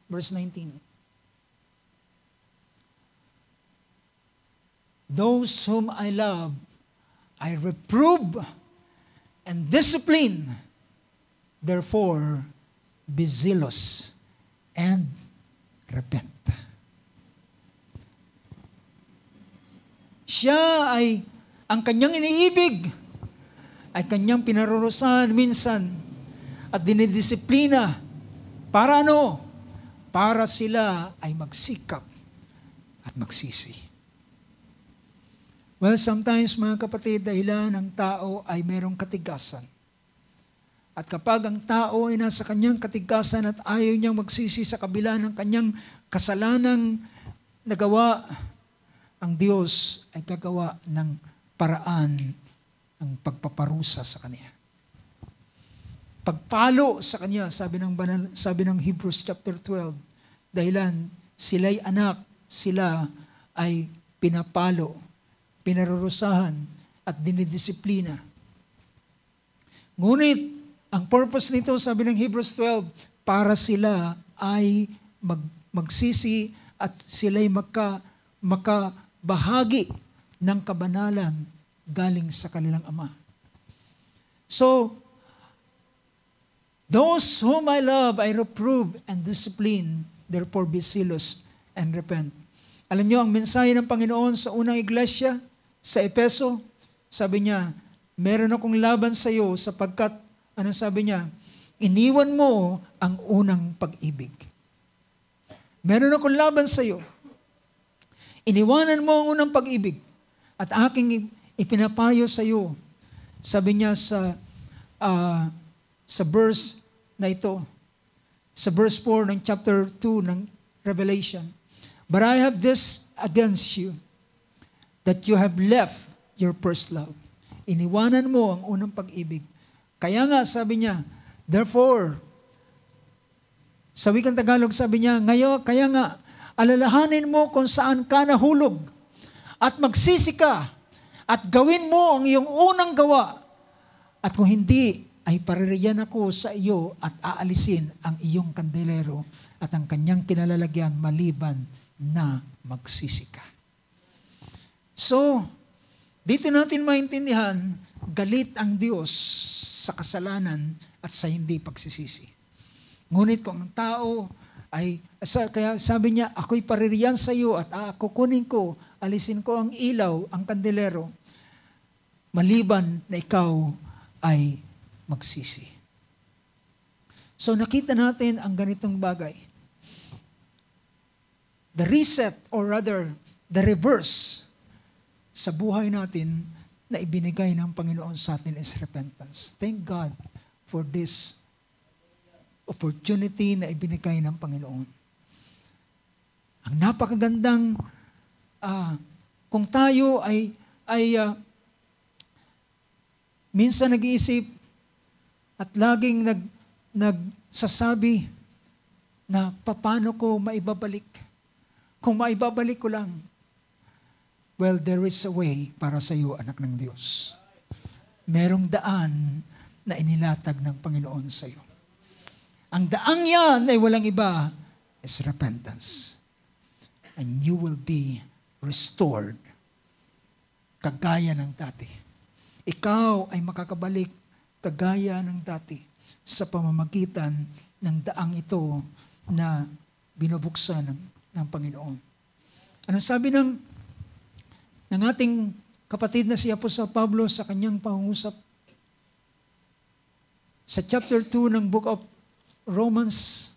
verse 19. Those whom I love, I reprove and discipline. Therefore, be zealous and repent. Siya ay, ang kanyang iniibig, ay kanyang pinarurusahan minsan at dinidisiplina. Para ano? Para sila ay magsikap at magsisi. Well, sometimes mga kapatid, dahilan ng tao ay merong katigasan. At kapag ang tao ay nasa kanyang katigasan at ayaw niyang magsisi sa kabila ng kanyang kasalanang nagawa, ang Diyos ay gagawa ng paraan ng pagpaparusa sa kanya. Pagpalo sa kanya, sabi ng Hebrews chapter 12, dahilan sila'y anak, sila ay pinapalo, pinarurusahan at dinidisiplina. Ngunit, ang purpose nito, sabi ng Hebrews 12, para sila ay magsisi at sila'y makabahagi ng kabanalan galing sa kanilang Ama. So, those whom I love, I reprove and discipline, therefore be zealous and repent. Alam niyo, ang mensahe ng Panginoon sa unang iglesia, sa Epeso, sabi niya, meron akong laban sa iyo sapagkat, ano sabi niya, iniwan mo ang unang pag-ibig. Meron akong laban sa iyo. Iniwanan mo ang unang pag-ibig at aking ipinapayo sa iyo. Sabi niya sa verse na ito, sa verse 4 ng chapter 2 ng Revelation. But I have this against you, that you have left your first love. Iniwanan mo ang unang pag-ibig. Kaya nga, sabi niya, therefore, sa wikang Tagalog, sabi niya, ngayon, kaya nga, alalahanin mo kung saan ka nahulog, at magsisi ka, at gawin mo ang iyong unang gawa, at kung hindi, ay paririyan ako sa iyo at aalisin ang iyong kandelero at ang kanyang kinalalagyan maliban na magsisi ka. So, dito natin maintindihan, galit ang Diyos sa kasalanan at sa hindi pagsisisi. Ngunit kung ang tao ay, kaya sabi niya, ako'y paririyan sa iyo at kukunin ko, alisin ko ang ilaw, ang kandelero, maliban na ikaw ay magsisi. So nakita natin ang ganitong bagay. The reset or rather the reverse sa buhay natin na ibinigay ng Panginoon sa atin is repentance. Thank God for this opportunity na ibinigay ng Panginoon. Ang napakagandang kung tayo ay minsan nag-iisip at laging nagsasabi na paano ko maibabalik. Kung maibabalik ko lang. Well, there is a way para sa iyo, anak ng Diyos. Merong daan na inilatag ng Panginoon sa iyo. Ang daang yan ay walang iba, is repentance. And you will be restored. Kagaya ng dati. Ikaw ay makakabalik kagaya ng dati sa pamamagitan ng daang ito na binubuksan ng Panginoon. Anong sabi ng ating kapatid na si Apostol Pablo sa kanyang pangungusap sa chapter 2 ng book of Romans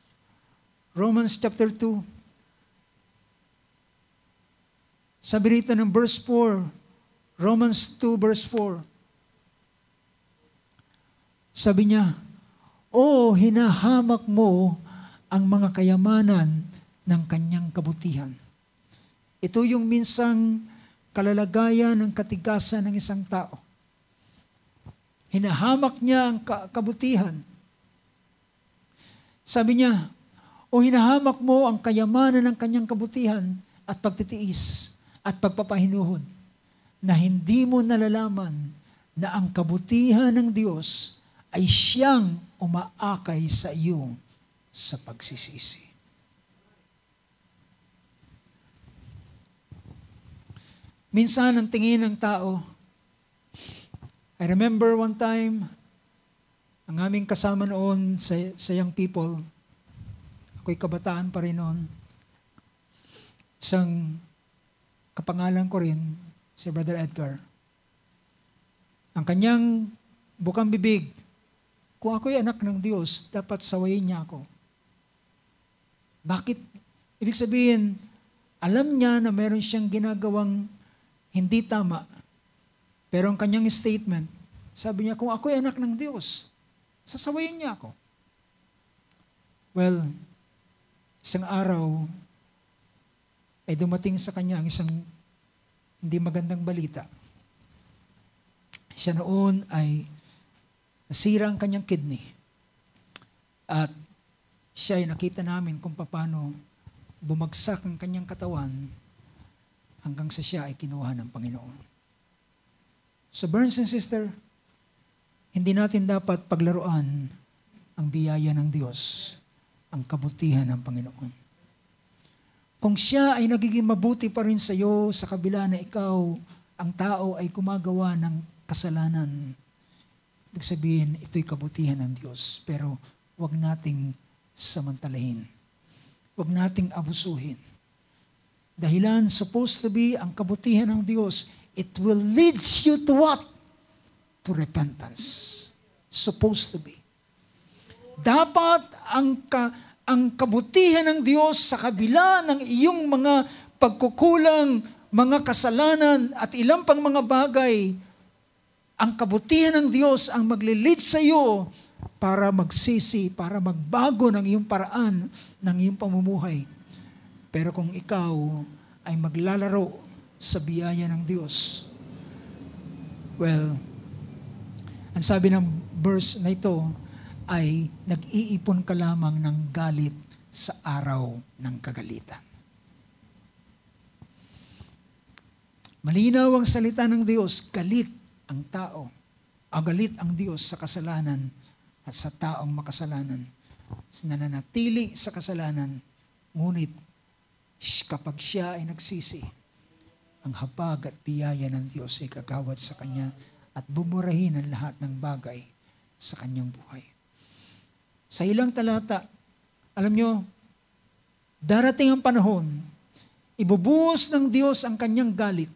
chapter 2. Sabi rito ng verse 4, Romans 2 verse 4. Sabi niya, "O hinahamak mo ang mga kayamanan ng kanyang kabutihan." Ito yung minsang kalalagayan ng katigasan ng isang tao. Hinahamak niya ang kabutihan. Sabi niya, "O hinahamak mo ang kayamanan ng kanyang kabutihan at pagtitiis at pagpapahinuhon na hindi mo nalalaman na ang kabutihan ng Diyos ay siyang umaakay sa iyo sa pagsisisi." Minsan ang tingin ng tao, I remember one time, ang aming kasama noon sa young people, ako'y kabataan pa rin noon, isang kapangalan ko rin, si Brother Edgar. Ang kanyang bukang bibig, kung ako'y anak ng Diyos, dapat sawayin niya ako. Bakit? Ibig sabihin, alam niya na meron siyang ginagawang hindi tama. Pero ang kanyang statement, sabi niya, kung ako'y anak ng Diyos, sasawayin niya ako. Well, isang araw ay dumating sa kanya ang isang hindi magandang balita. Siya noon ay nasira ang kanyang kidney. At siya ay nakita namin kung paano bumagsak ang kanyang katawan hanggang sa siya ay kinuha ng Panginoon. So brothers and sisters, hindi natin dapat paglaruan ang biyaya ng Diyos, ang kabutihan ng Panginoon. Kung siya ay nagiging mabuti pa rin sa iyo sa kabila na ikaw, ang tao ay gumagawa ng kasalanan, ibig sabihin, ito'y kabutihan ng Diyos. Pero wag nating samantalahin. Wag nating abusuhin. Dahilan, supposed to be ang kabutihan ng Diyos, it will lead you to what? To repentance. Supposed to be. Dapat ang kabutihan ng Diyos sa kabila ng iyong mga pagkukulang, mga kasalanan at ilang pang mga bagay, ang kabutihan ng Diyos ang maglilid sa iyo para magsisi, para magbago ng iyong paraan, ng iyong pamumuhay. Pero kung ikaw ay maglalaro sa biyaya ng Diyos, well, ang sabi ng verse na ito ay nag-iipon ka lamang ng galit sa araw ng kagalitan. Malinaw ang salita ng Diyos, galit ang tao. Galit ang Diyos sa kasalanan at sa taong makasalanan. Nananatili sa kasalanan, ngunit kapag siya ay nagsisi, ang habag at biyaya ng Diyos ay kagawad sa kanya at bumurahin ang lahat ng bagay sa kanyang buhay. Sa ilang talata, alam nyo, darating ang panahon, ibubuhos ng Diyos ang kanyang galit.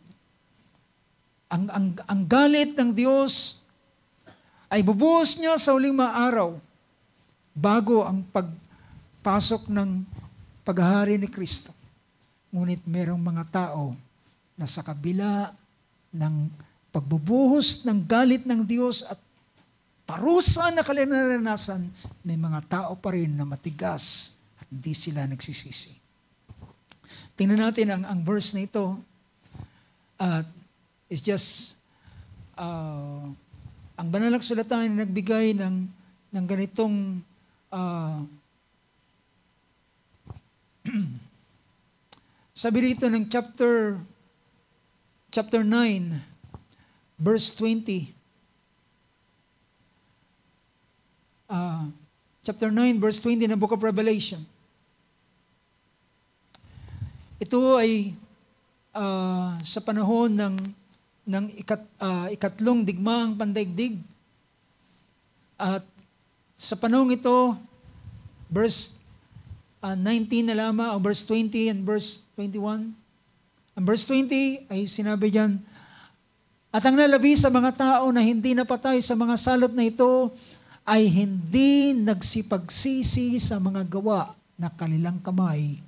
Ang galit ng Diyos ay bubuhos niya sa huling mga araw bago ang pagpasok ng paghahari ni Kristo. Ngunit merong mga tao na sa kabila ng pagbubuhos ng galit ng Diyos at parusa na kalinaranasan, may mga tao pa rin na matigas at hindi sila nagsisisi. Tingnan natin ang verse na ito. It's just, ang banal na kasulatan ay nagbigay ng ganitong sabi rito ng chapter chapter 9, verse 20. Chapter 9, verse 20 ng Book of Revelation. Ito ay sa panahon ng ikatlong digmaang pandaigdig. At sa panahon ito, verse 19 na lamang, o verse 20 and verse 21. Ang verse 20 ay sinabi diyan, at ang nalabi sa mga tao na hindi napatay sa mga salot na ito ay hindi nagsipagsisi sa mga gawa na kanilang kamay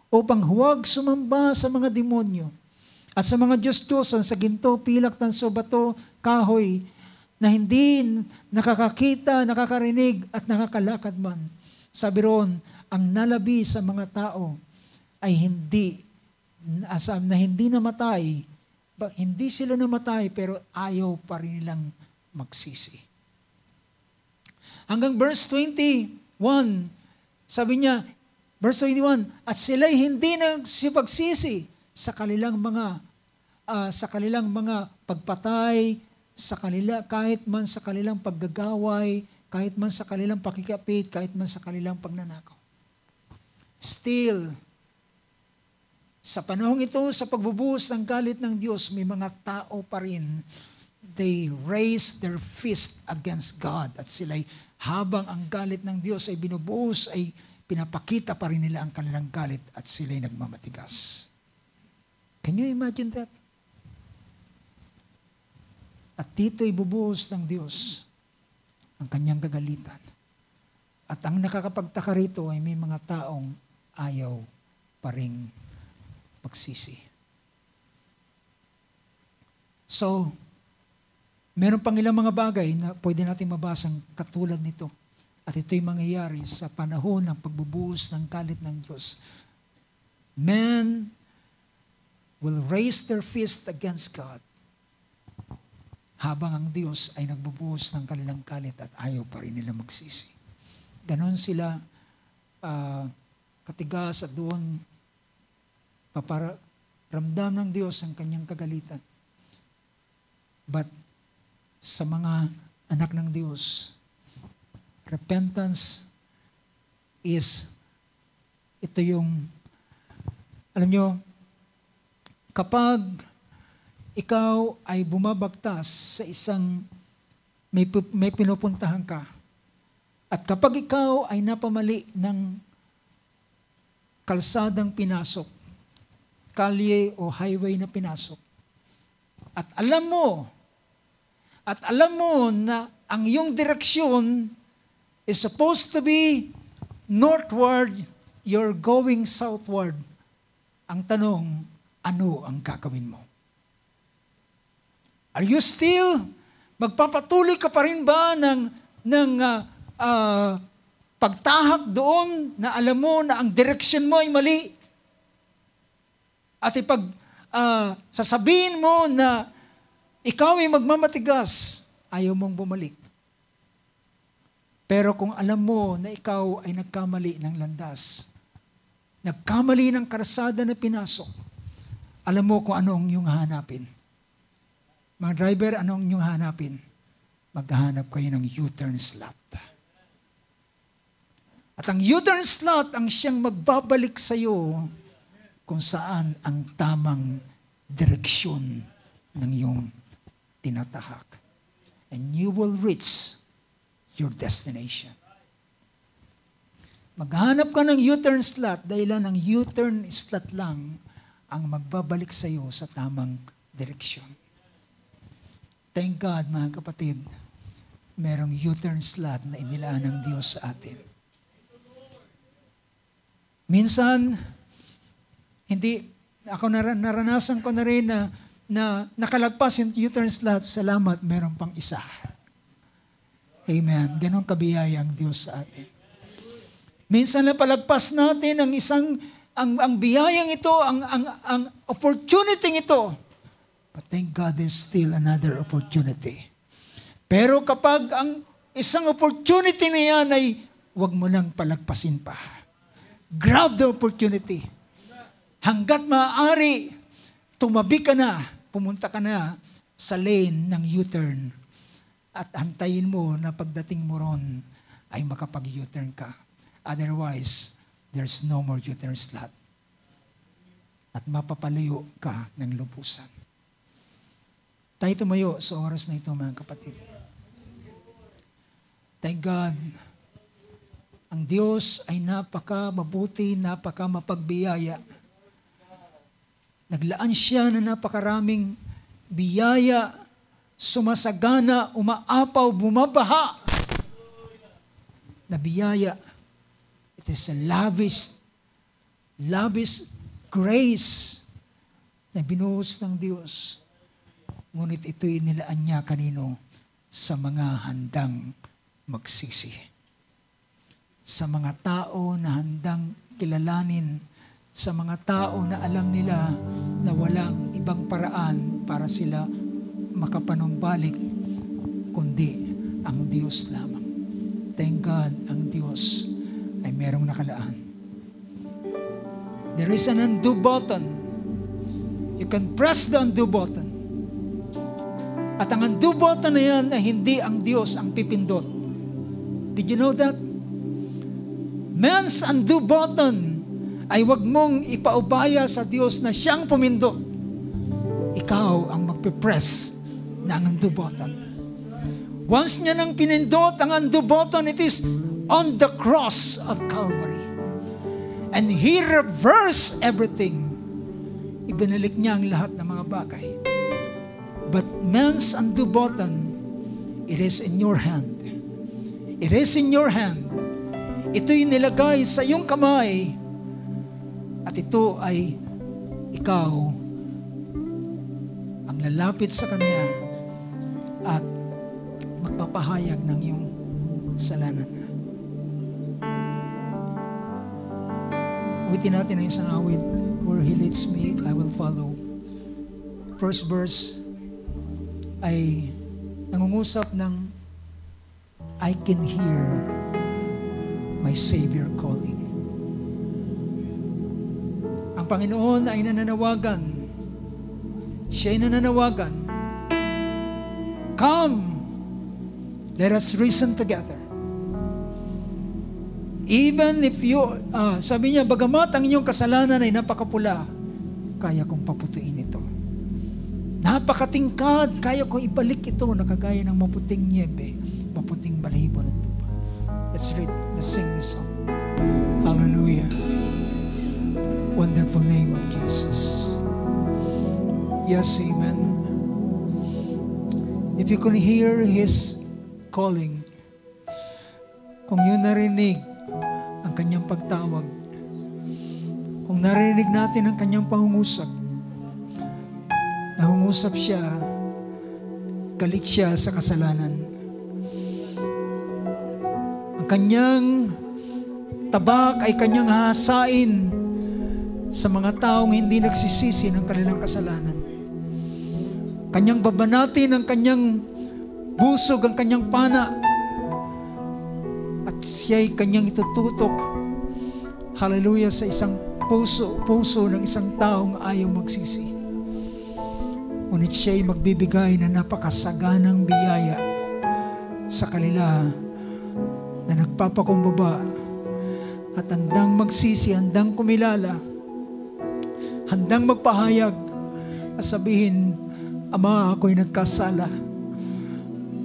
upang huwag sumamba sa mga demonyo at sa mga Diyos-Diyosan sa ginto, pilak, tanso, bato, kahoy na hindi nakakakita, nakakarinig at nakakalakad man. Sabi roon, ang nalabi sa mga tao ay hindi namatay. Hindi sila namatay pero ayaw pa rin nilang magsisi. Hanggang verse 21, sabi niya, verse 21, at sila'y hindi nagsipagsisi sa kanilang mga pagpatay, kahit man sa kanilang paggagaway, kahit man sa kanilang pakikapit, kahit man sa kanilang pagnanakaw. Still, sa panahong ito, sa pagbubuhos ng galit ng Diyos, may mga tao pa rin, they raise their fist against God. At sila'y, habang ang galit ng Diyos ay binubuhos, ay pinapakita pa rin nila ang kanilang galit at sila'y nagmamatigas. Can you imagine that? At dito'y bubuhos ng Diyos ang kanyang kagalitan. At ang nakakapagtaka rito ay may mga taong ayaw pa rin magsisi. So, meron pang ilang mga bagay na pwede natin mabasang katulad nito. At ito'y mangyayari sa panahon ng pagbubuhos ng galit ng Diyos. Men will raise their fist against God habang ang Diyos ay nagbubuhos ng kanilang galit at ayaw pa rin nila magsisi. Ganon sila katigas at doon paparamdam ng Diyos ang kanyang kagalitan. But sa mga anak ng Diyos, repentance is, ito yung, alam nyo, kapag ikaw ay bumabagtas sa isang may pinupuntahan ka, at kapag ikaw ay napamali ng kalsadang pinasok, kalye o highway na pinasok, at alam mo na ang iyong direksyon is supposed to be northward, you're going southward. Ang tanong, ano ang gagawin mo? Are you still, magpapatuloy ka pa rin ba ng pagtahak doon na alam mo na ang direksyon mo ay mali? At sasabihin mo na ikaw ay magmamatigas, ayaw mong bumalik. Pero kung alam mo na ikaw ay nagkamali ng landas, nagkamali ng karsada na pinasok, alam mo kung ano ang iyong hanapin. Mga driver, ano ang iyong hanapin? Maghahanap kayo ng U-turn slot. At ang U-turn slot ang siyang magbabalik sa iyo kung saan ang tamang direksyon ng iyong tinatahak. And you will reach your destination. Maghanap ka ng U-turn slot dahil lang ang U-turn slot lang ang magbabalik sa iyo sa tamang direksyon. Thank God, mga kapatid, merong U-turn slot na inilaan ng Diyos sa atin. Minsan, naranasan ko na rin na nakalagpas yung U-turn slot, salamat, meron pang isa. Amen. Ganon kabiyaya ang Diyos sa atin. Minsan na palagpas natin ang biyayang ito, ang opportunity ito. But thank God there's still another opportunity. Pero kapag ang isang opportunity na yan ay huwag mo nang palagpasin pa. Grab the opportunity. Hanggat maaari, tumabi ka na pumunta ka na sa lane ng U-turn at antayin mo na pagdating mo ron ay makapag-U-turn ka. Otherwise, there's no more U-turn slot. At mapapalayo ka ng lubusan. Tayo tumayo sa oras na ito, mga kapatid. Thank God, ang Diyos ay napaka-mabuti, napaka-mapagbiyaya. Naglaan siya na napakaraming biyaya, sumasagana, umaapaw, bumabaha na biyaya. It is a lavish grace na binuhos ng Diyos. Ngunit ito'y nilaan niya kanino? Sa mga handang magsisi. Sa mga tao na handang kilalanin, sa mga tao na alam nila na walang ibang paraan para sila makapanumbalik kundi ang Diyos lamang. Thank God, ang Diyos ay merong nakalaan. There is an undo button. You can press the undo button. At ang undo button na yan ay hindi ang Diyos ang pipindot. Did you know that? Man's undo button ay wag mong ipaubaya sa Diyos na siyang pumindot. Ikaw ang magpipress ng undo button. Once niya nang pinindot ang undo button, it is on the cross of Calvary. And He reversed everything. Ibinalik niya ang lahat ng mga bagay. But man's undo button, it is in your hand. It is in your hand. Ito'y nilagay sa iyong kamay. At ito ay ikaw ang lalapit sa Kanya at magpapahayag ng iyong kasalanan. Awitin natin ang isang awit. Where He leads me, I will follow. First verse ay nangungusap ng I can hear my Savior calling. Ang Panginoon ay nananawagan. Siya ay nananawagan. Come, let us reason together. Even if you, sabi niya, bagamat ang inyong kasalanan ay napakapula, kaya kong paputuin ito. Napakatingkad, kaya kong ibalik ito na kagaya ng maputing niebe, maputing balahibo ng lupa. Let's sing this song. Hallelujah. Wonderful name of Jesus. Yes, amen. If you can hear His calling, kung yun narinig ang Kanyang pagtawag, kung narinig natin ang Kanyang pangungusap, nahungusap siya, galit siya sa kasalanan. Ang Kanyang tabak ay Kanyang hahasain sa mga taong hindi nagsisisi ng kanilang kasalanan. Kanyang babanatin ang Kanyang busog, ang Kanyang pana, at siya'y Kanyang itututok, hallelujah, sa isang puso ng isang taong ayaw magsisi. Ngunit siya'y magbibigay na napakasaganang biyaya sa kanila na nagpapakumbaba at handang magsisi, handang kumilala, handang magpahayag at sabihin, Ama, ako'y nagkasala.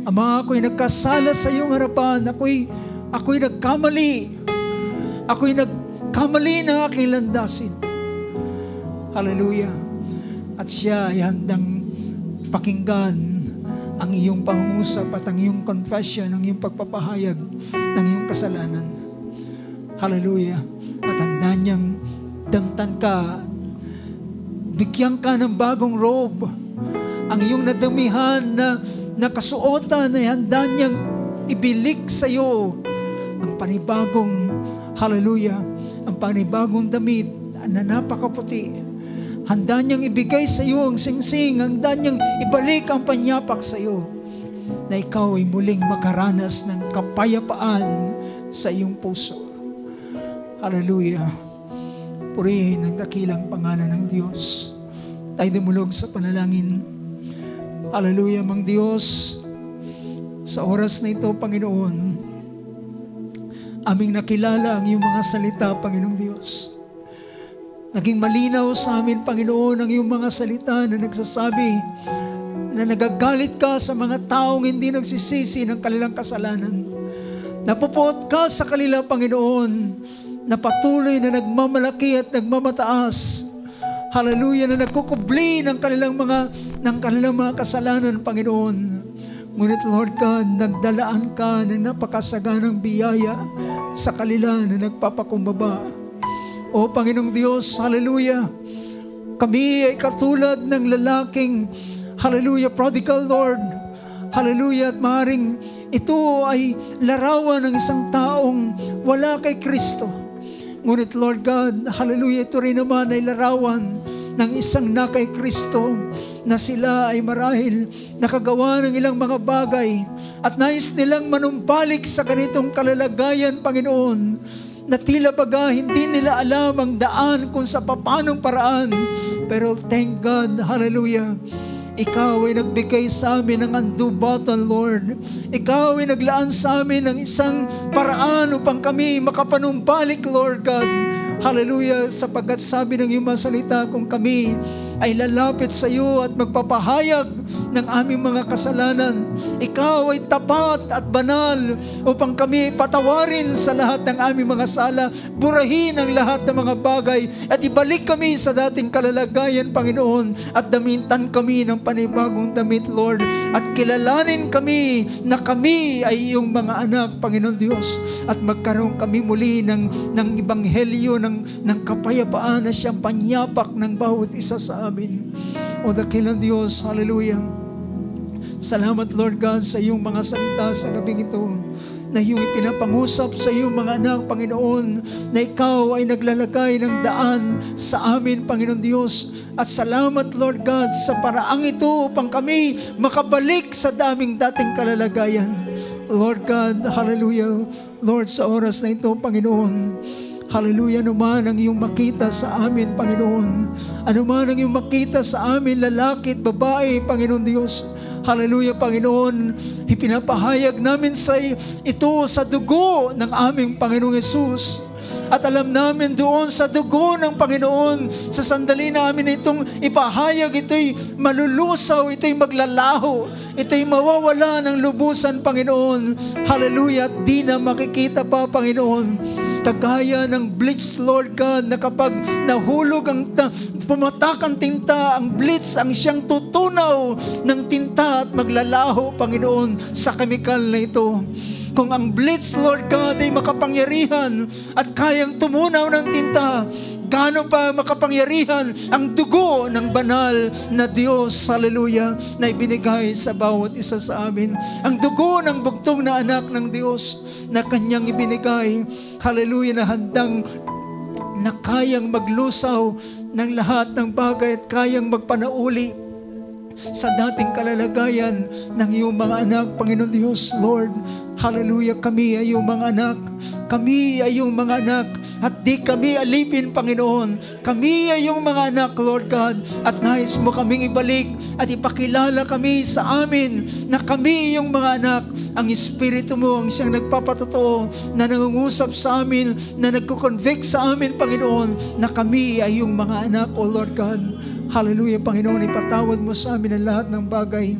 Ama, ako'y nagkasala sa iyong harapan. Ako'y nagkamali. Ako'y nagkamali ng aking landasin. Hallelujah. At siya ay handang pakinggan ang iyong pangungusap at ang iyong confession, ang iyong pagpapahayag ng iyong kasalanan. Hallelujah. At handa niyang damtan ka, bigyan ka ng bagong robe. Ang iyong nadamihan na nakasuotan ay handa niyang ibilik sa iyo ang panibagong, hallelujah, ang panibagong damit na napakaputi. Handa niyang ibigay sa iyo ang singsing, handa niyang ibalik ang panyapak sa iyo na ikaw ay muling makaranas ng kapayapaan sa iyong puso. Hallelujah. Purihin ang dakilang pangalan ng Diyos. Tayo dumulog sa panalangin. Hallelujah, Mang Diyos. Sa oras na ito, Panginoon, aming nakilala ang iyong mga salita, Panginoong Diyos. Naging malinaw sa amin, Panginoon, ang iyong mga salita na nagsasabi na nagagalit ka sa mga taong hindi nagsisisi ng kanilang kasalanan. Napupuot ka sa kanila, Panginoon, na patuloy na nagmamalaki at nagmamataas. Hallelujah, na nagkukubli ng kanilang mga kasalanan, Panginoon. Ngunit Lord God, nagdalaan ka ng napakasaganang biyaya sa kanila na nagpapakumbaba. O Panginoong Diyos, hallelujah, kami ay katulad ng lalaking, hallelujah, prodigal Lord. Hallelujah, at maaaring ito ay larawan ng isang taong wala kay Kristo. Ngunit Lord God, hallelujah, ito rin naman ay larawan ng isang na kay Kristo na sila ay marahil nakagawa ng ilang mga bagay at nais nilang manumbalik sa ganitong kalalagayan, Panginoon, na tila baga hindi nila alam ang daan kung sa papanong paraan. Pero thank God, hallelujah, Ikaw ay nagbigay sa amin ng andubatan, Lord. Ikaw ay naglaan sa amin ng isang paraan upang kami makapanumbalik, Lord God. Hallelujah, sapagkat sabi ng iyong mga salita, kung kami ay lalapit sa iyo at magpapahayag ng aming mga kasalanan, ikaw ay tapat at banal upang kami patawarin sa lahat ng aming mga sala, burahin ang lahat ng mga bagay at ibalik kami sa dating kalalagayan, Panginoon, at damintan kami ng panibagong damit, Lord, at kilalanin kami na kami ay iyong mga anak, Panginoon Diyos, at magkaroon kami muli ng ebanghelyo, ng kapayapaan na siyang panyapak ng bawat isa sa amin. O dakilang Diyos, hallelujah. Salamat, Lord God, sa iyong mga salita sa gabing ito, na iyong ipinapangusap sa iyong mga anak, Panginoon, na ikaw ay naglalagay ng daan sa amin, Panginoon Diyos. At salamat, Lord God, sa paraang ito upang kami makabalik sa daming dating kalalagayan. Lord God, hallelujah. Lord, sa oras na ito, Panginoon, hallelujah, anuman ang iyong makita sa amin, Panginoon. Anuman ang iyong makita sa amin, lalaki at babae, Panginoon Diyos. Hallelujah, Panginoon. Ipinapahayag namin sa ito sa dugo ng aming Panginoong Yesus. At alam namin doon sa dugo ng Panginoon, sa sandali namin itong ipahayag, ito'y malulusaw, ito'y maglalaho, ito'y mawawala ng lubusan, Panginoon. Hallelujah, at di na makikita pa, Panginoon. Kagaya ng bleach, Lord God, na kapag nahulog pumatak ang tinta, ang bleach ang siyang tutunaw ng tinta at maglalaho, Panginoon, sa kemikal na ito. Kung ang bleach, Lord God, ay makapangyarihan at kayang tumunaw ng tinta, gaano pa makapangyarihan ang dugo ng banal na Diyos, hallelujah, na ibinigay sa bawat isa sa amin. Ang dugo ng bugtong na anak ng Diyos na kanyang ibinigay, hallelujah, na handang na kayang maglusaw ng lahat ng bagay at kayang magpanauli sa dating kalalagayan ng iyong mga anak, Panginoon Diyos, Lord. Hallelujah, kami ay iyong mga anak. Kami ay iyong mga anak. At di kami alipin, Panginoon. Kami ay iyong mga anak, Lord God. At nais mo kaming ibalik at ipakilala kami sa amin na kami iyong mga anak. Ang Espiritu mo ang siyang nagpapatotoo, na nangungusap sa amin, na nagko-convict sa amin, Panginoon, na kami ay iyong mga anak, O Lord God. Hallelujah, Panginoon, ipatawad mo sa amin ang lahat ng bagay.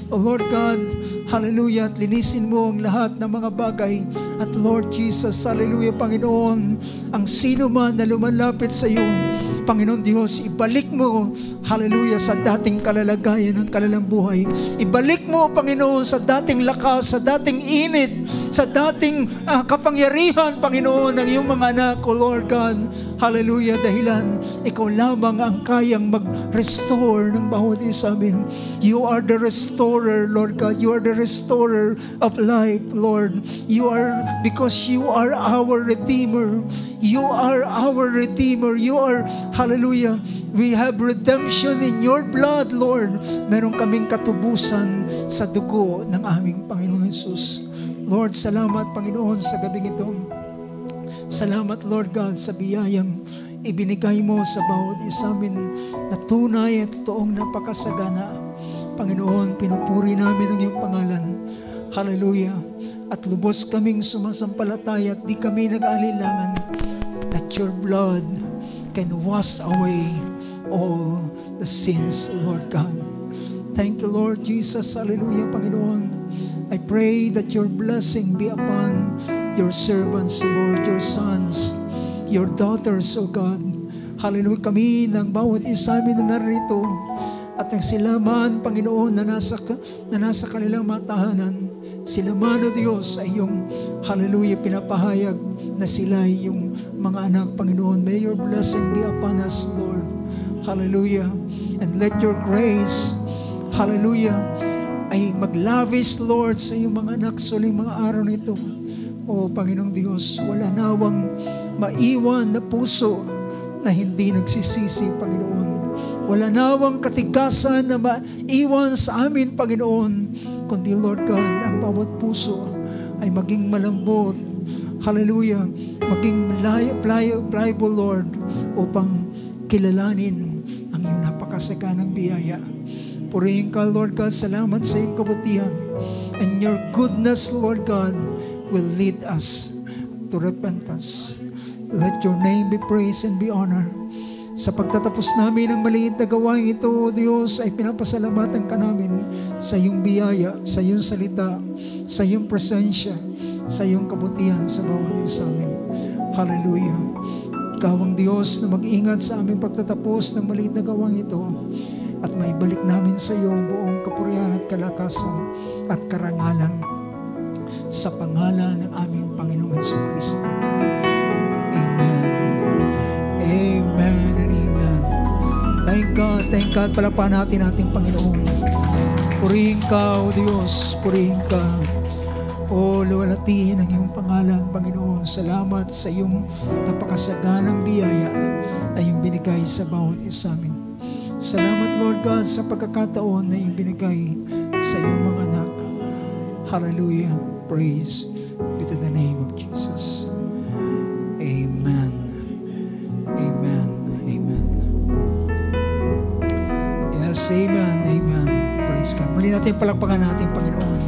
O Lord God, hallelujah, at linisin mo ang lahat ng mga bagay. At Lord Jesus, hallelujah, Panginoon, ang sino man na lumalapit sa iyo, Panginoon Diyos, ibalik mo, hallelujah, sa dating kalalagayan ng kanilang buhay. Ibalik mo, Panginoon, sa dating lakas, sa dating init, sa dating kapangyarihan, Panginoon, ng iyong mga anak, O Lord God. Hallelujah, dahilan ikaw lamang ang kayang mag-restore ng bawat isa amin. You are the restorer, Lord God. You are the restorer of life, Lord. You are, because you are our Redeemer. You are our Redeemer. You are, hallelujah, we have redemption in your blood, Lord. Meron kaming katubusan sa dugo ng aming Panginoon Jesus. Lord, salamat, Panginoon, sa gabing ito. Salamat, Lord God, sa biyayang ibinigay mo sa bawat isa amin na tunay at totoong napakasagana. Panginoon, pinupuri namin ang iyong pangalan. Hallelujah. At lubos kaming sumasampalataya at di kami nag-alilangan that your blood can wash away all the sins, Lord God. Thank you, Lord Jesus. Hallelujah, Panginoon. I pray that your blessing be upon your servants, Lord, your sons, your daughters, O God. Hallelujah, kami ng bawat isa amin na narito at ang sila man, Panginoon, na nasa kanilang matahanan, sila man, O Diyos, ay yung, hallelujah, pinapahayag na sila ay yung mga anak, Panginoon. May your blessing be upon us, Lord. Hallelujah. And let your grace, hallelujah, ay maglavish, Lord, sa iyong mga anak sa uling mga araw nito. O Panginoong Diyos, wala nawang maiwan na puso na hindi nagsisisi, Panginoon. Wala nawang katigasan na maiwan sa amin, Panginoon, kundi, Lord God, ang bawat puso ay maging malambot, hallelujah, maging pliable, Lord, upang kilalanin ang iyong napakasaganang biyaya. Purihin ka, Lord God, salamat sa iyong kabutihan. And your goodness, Lord God, will lead us to repentance. Let your name be praised and be honored. Sa pagtatapos namin ng maliit na gawain ito, O Diyos, ay pinapasalamatan ka namin sa iyong biyaya, sa iyong salita, sa iyong presensya, sa iyong kabutihan sa bawat isa amin. Hallelujah. Ikaw ang Diyos na mag-ingat sa aming pagtatapos ng maliit na gawain ito at maibalik namin sa iyo ang buong kapurihan at kalakasan at karangalan sa pangalan ng aming Panginoong Jesucristo. Amen. Amen and amen. Thank God. Palakpakan natin ating Panginoon. Purihin ka, O Diyos, purihin ka. O luwalhatihin ang iyong pangalan, Panginoon. Salamat sa iyong napakasaganang biyaya na iyong binigay sa bawat isa amin. Salamat, Lord God, sa pagkakataon na iyong binigay sa iyong mga anak. Hallelujah. Praise be to the name of Jesus. Amen. Amen. Amen. Yes, amen. Amen. Praise God. Muli natin palakpakan natin, Panginoon,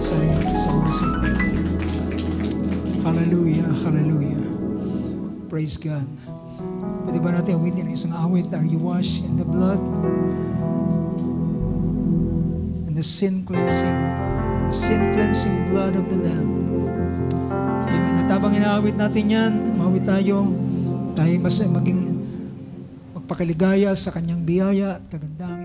sa oras ito. Hallelujah. Hallelujah. Praise God. Pwede ba natin awitin ang isang awit? Are you washed in the blood? And the sin cleansing blood of the Lamb. Amen. At habang inaawit natin yan, mawit tayo mas maging magpakaligaya sa kanyang biyaya at kagandahan.